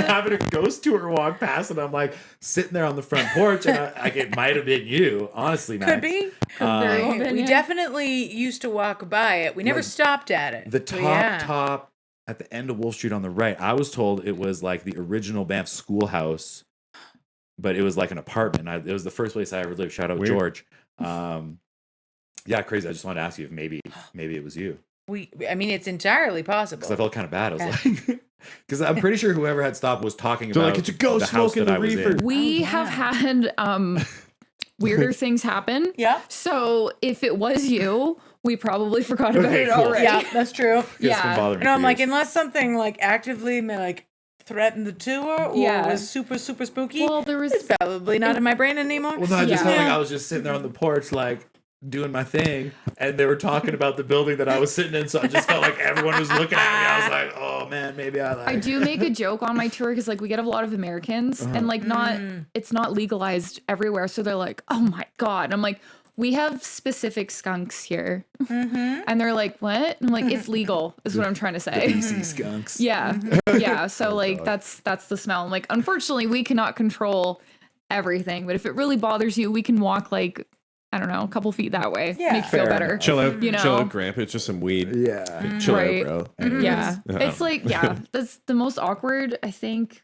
having a ghost tour walk past, and I'm like sitting there on the front porch, and it might have been you, honestly, Max. Could be. very well been, We yeah. definitely used to walk by it. We never Like, stopped at it. The But top yeah. top at the end of Wolf Street on the right. I was told it was like the original Banff schoolhouse, but it was like an apartment. It was the first place I ever lived. Shout out Weird. George. Yeah, crazy. I just wanted to ask you if maybe it was you, I mean, it's entirely possible. because I felt kind of bad. I was like, because I'm pretty sure whoever had stopped was talking They're about like, it's a ghost the house smoking that the I was reefer. in. We have had weirder things happen. Yeah. So if it was you, we probably forgot about Okay, it cool. already. Yeah, that's true. It's been Yeah. bothering me And I'm for like, years. unless something like actively threatened the tour or Yeah. was super, super spooky, Well, there was it's probably not in my brain anymore. Well, no, I just Yeah. felt like I was just sitting there on the porch, like doing my thing, and they were talking about the building that I was sitting in. So I just felt like everyone was looking at me. I was like, oh man, maybe I do make a joke on my tour because like we get a lot of Americans and like it's not legalized everywhere. So they're like, oh my God. And I'm like, we have specific skunks here. And they're like, what? And I'm like, it's legal is what I'm trying to say. BC skunks. Yeah. Yeah. So like that's the smell. And like unfortunately we cannot control everything. But if it really bothers you, we can walk like, I don't know, a couple feet that way. Yeah. Make you feel Fair better. enough. Chill out, You chill know? out, Grandpa. It's just some weed. Yeah. Chill Right. out, bro. Yeah. Yeah. It's like, yeah, that's the most awkward I think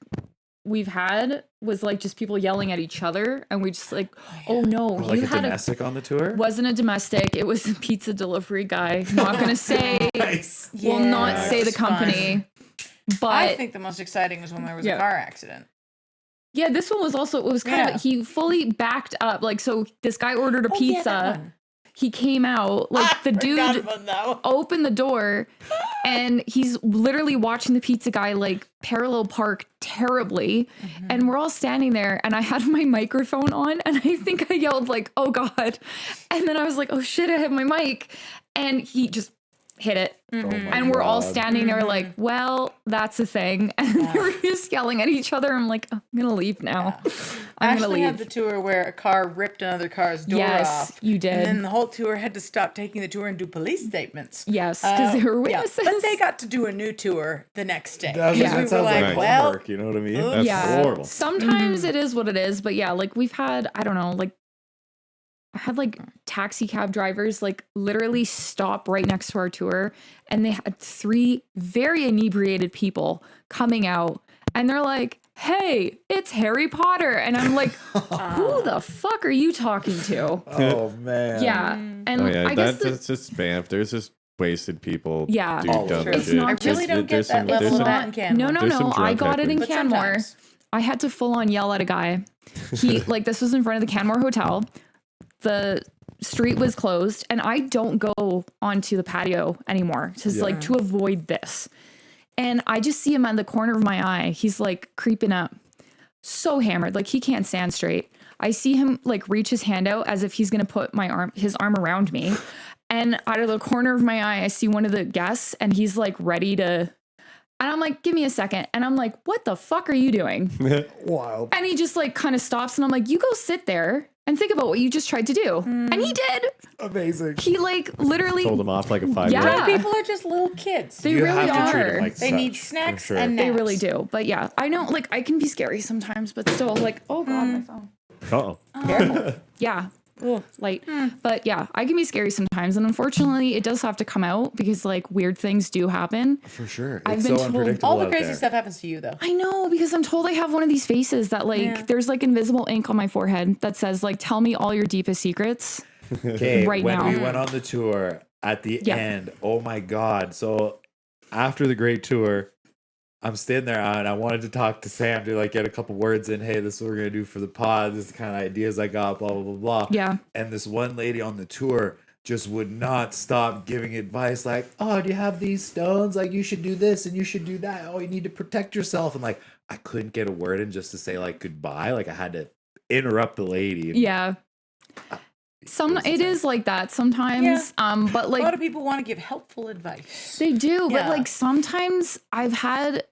we've had was like just people yelling at each other. And we just like, oh no, Like you a had domestic on the tour. wasn't a domestic. It was a pizza delivery guy. Not going to say, Nice. will not Yeah, say the it's fun. company. But I think the most exciting was when there was Yeah. a car accident. yeah, this one was also, it was kind Yeah. of, he fully backed up. Like, so this guy ordered a Oh, yeah, that pizza. one. He came out, like the Forgot dude about that one. opened the door and he's literally watching the pizza guy like parallel park terribly. And we're all standing there and I had my microphone on and I think I yelled like, oh God. And then I was like, oh shit, I have my mic. And he just hit it. Oh my And we're all God. standing there like, well, that's a thing. And they were just yelling at each other. I'm like, oh, I'm going to leave now. I I'm going to actually had leave. the tour where a car ripped another car's door Yes, off. you did. And then the whole tour had to stop taking the tour and do police statements. Yes, because they were Yeah, witnesses. but they got to do a new tour the next day. That, Yeah. we that sounds were like Nice. well, homework. You know what I mean? That's yeah. horrible. Sometimes it is what it is, but yeah, like we've had, I don't know, like I had like taxi cab drivers like literally stop right next to our tour and they had 3 very inebriated people coming out and they're like, hey, it's Harry Potter. And I'm like, who the fuck are you talking to? Oh man. Yeah. And Oh yeah, I guess that's just Banff. There's just wasted people. Yeah. do All dumb over. It's shit. not I just- really don't get There's that some- level there's of some- that in Canmore. No, There's some I drunk got it in type But Canmore. sometimes. I had to full on yell at a guy. He like this was in front of the Canmore Hotel. The street was closed and I don't go onto the patio anymore just like to avoid this. And I just see him on the corner of my eye. He's like creeping up. So hammered, like he can't stand straight. I see him like reach his hand out as if he's gonna put his arm around me. And out of the corner of my eye, I see one of the guests and he's like ready to. And I'm like, give me a second. And I'm like, what the fuck are you doing? Wild. And he just like kind of stops and I'm like, you go sit there and think about what you just tried to do. And he did. Amazing. He like literally, Told him off like a 5-year-old. Yeah. People are just little kids. they You really have to treat are. him like They such, need for snacks sure. and They naps. really do. But yeah, I know like I can be scary sometimes, but still like, oh God, my phone. Uh-oh. Careful. Yeah. Oh, light. But yeah, I can be scary sometimes. And unfortunately, it does have to come out because like weird things do happen. For sure. I've It's been so told- unpredictable. All the out crazy there. stuff happens to you, though. I know because I'm told I have one of these faces that like Yeah. there's like invisible ink on my forehead that says like, tell me all your deepest secrets. Okay, right when now. we went on the tour at the Yeah. end, oh my God. So after the great tour, I'm standing there and I wanted to talk to Sam to like get a couple words in. Hey, this is what we're going to do for the pod. This is the kind of ideas I got, blah, blah, blah, blah. Yeah. And this one lady on the tour just would not stop giving advice like, oh, do you have these stones? Like, you should do this and you should do that. Oh, you need to protect yourself. And like, I couldn't get a word in just to say like goodbye. Like, I had to interrupt the lady. Yeah. It is like that sometimes. But a like lot of people want to give helpful advice. they do, Yeah. but like sometimes there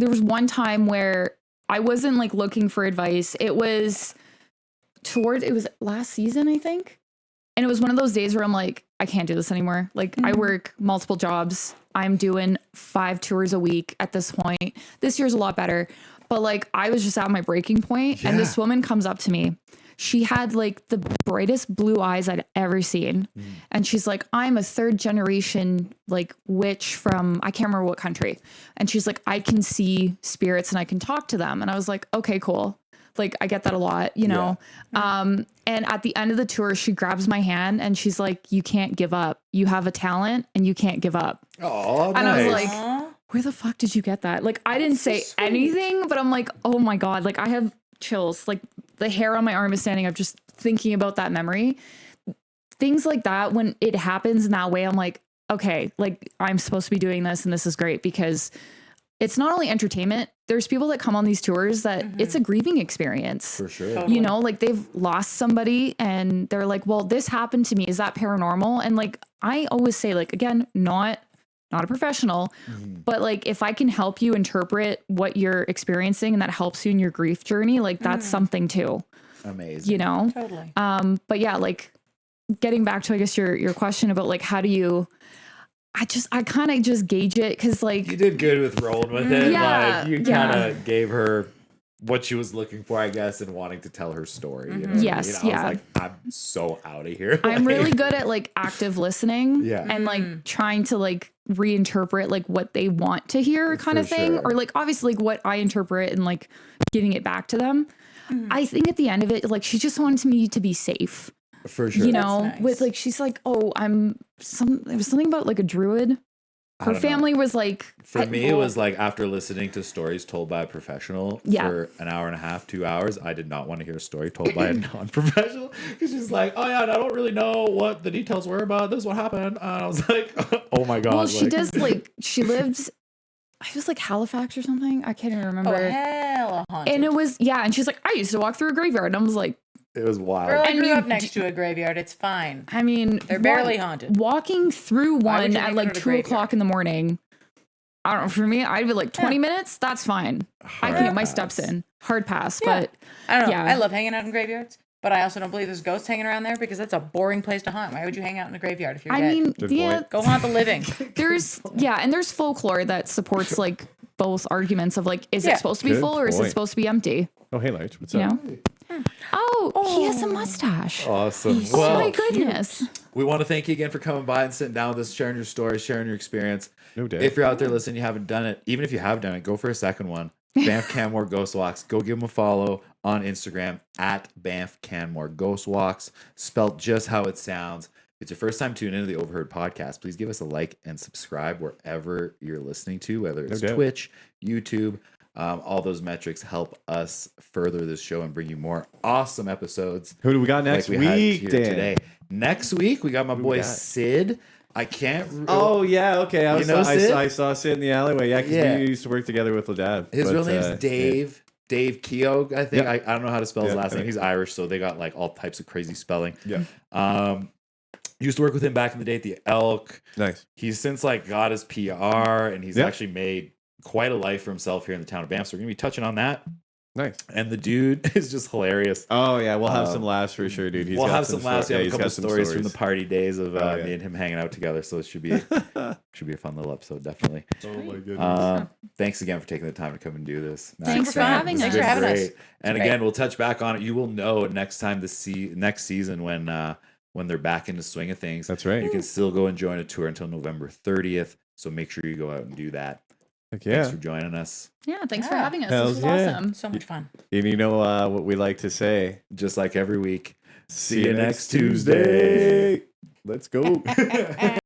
was one time where I wasn't like looking for advice. It was last season, I think. And it was one of those days where I'm like, I can't do this anymore. Like I work multiple jobs. I'm doing 5 tours a week at this point. This year's a lot better. But like I was just at my breaking point, and this woman comes up to me. She had like the brightest blue eyes I'd ever seen. And she's like, I'm a 3rd generation like witch from, I can't remember what country. And she's like, I can see spirits and I can talk to them. And I was like, okay, cool. Like I get that a lot, you know? And at the end of the tour, she grabs my hand and she's like, you can't give up. You have a talent and you can't give up. Oh, And I was nice. like, where the fuck did you get that? Like, I didn't say anything, but I'm like, oh my God, like I have chills. Like the hair on my arm is standing up just thinking about that memory. Things like that, when it happens in that way, I'm like, okay, like I'm supposed to be doing this and this is great because it's not only entertainment. There's people that come on these tours that it's a grieving experience. For sure. Totally. You know, like they've lost somebody and they're like, well, this happened to me. Is that paranormal? And like, I always say, like, again, not a professional, but like, if I can help you interpret what you're experiencing and that helps you in your grief journey, like that's something too, Amazing. you know? Totally. But yeah, like getting back to, I guess your question about like, how do you, I kind of just gauge it. 'Cause like, You did good with rolling with it. Yeah, Like, you kind of gave her what she was looking for, I guess, and wanting to tell her story. You know what Yes, I mean? I yeah. was like, I'm so out of here. I'm Like, really good at like active listening Yeah. and like trying to like reinterpret like what they want to hear kind of For thing. sure. Or like obviously like what I interpret and like giving it back to them. I think at the end of it, like she just wanted me to be safe, For sure. you know, nice. with like, she's like, oh, there was something about like a druid. I Her don't know. family was like, For me, it was like after listening to stories told by a professional Yeah. for an hour and a half, 2 hours, I did not want to hear a story told by a non-professional. Because she's like, oh yeah, and I don't really know what the details were about this, what happened. And I was like, oh my God. well, she like, does like, she lived, I was like Halifax or something. I can't even remember. Oh, hell, haunted. And it was, yeah. And she's like, I used to walk through a graveyard. And I was like, It was wild. Girl, I And grew you up next to a graveyard. It's fine. I mean, They're barely haunted. Walking through Why would one you at leave it like at a 2:00 graveyard? in the morning. I don't know. For me, I'd be like 20 minutes. That's fine. I can get my pass. steps in. Hard pass. Yeah. But I don't know. Yeah. I love hanging out in graveyards, but I also don't believe there's ghosts hanging around there because that's a boring place to haunt. Why would you hang out in a graveyard if you're I dead? mean, Good yeah, point. Go haunt the living. and there's folklore that supports like both arguments of like, is Yeah. it supposed to be Good full or is it point. supposed to be empty? Oh, hey, Larch, what's You up? know? Oh, he has a mustache. Awesome. Oh Well, my goodness. we want to thank you again for coming by and sitting down with us, sharing your story, sharing your experience. No doubt. If you're out there listening, you haven't done it, even if you have done it, go for a second one. Banff Canmore Ghost Walks. Go give them a follow on Instagram at Banff Canmore Ghost Walks, spelt just how it sounds. If it's your first time tuning into the Overheard podcast, please give us a like and subscribe wherever you're listening to, whether it's doubt. Twitch, YouTube. All those metrics help us further this show and bring you more awesome episodes Who do we got next like we had week, here Dan? today. Next week, we got my we boy got? Sid. I can't. Oh, yeah, okay. You know Sid? I saw Sid in the alleyway. Yeah, because Yeah. we used to work together with Ladab. His but, real name's Dave. Dave Keogh, I think. Yeah. I don't know how to spell his Yeah, last name. right. He's Irish, so they got like all types of crazy spelling. Yeah. Used to work with him back in the day at the Elk. Nice. He's since like got his PR and he's Yeah. actually made quite a life for himself here in the town of Banff. So we're gonna be touching on that. Nice. And the dude is just hilarious. Oh, yeah, we'll have some laughs for sure, dude. We'll have some laughs. We have a he's couple got some stories from the party days of Oh, yeah. me and him hanging out together. So it should be a fun little episode, definitely. Oh, my goodness. Thanks again for taking the time to come and do this. Thanks Max. for having This us. has Thanks for been having us. great. And It's again, great. we'll touch back on it. You will know next time next season when they're back in the swing of things. That's right. You can still go and join a tour until November 30th. So make sure you go out and do that. Heck Thanks yeah. for joining us. Yeah, thanks for Yeah. having us. Hells This was yeah. awesome. So much fun. And you know what we like to say? Just like every week. See you next Tuesday. Let's go.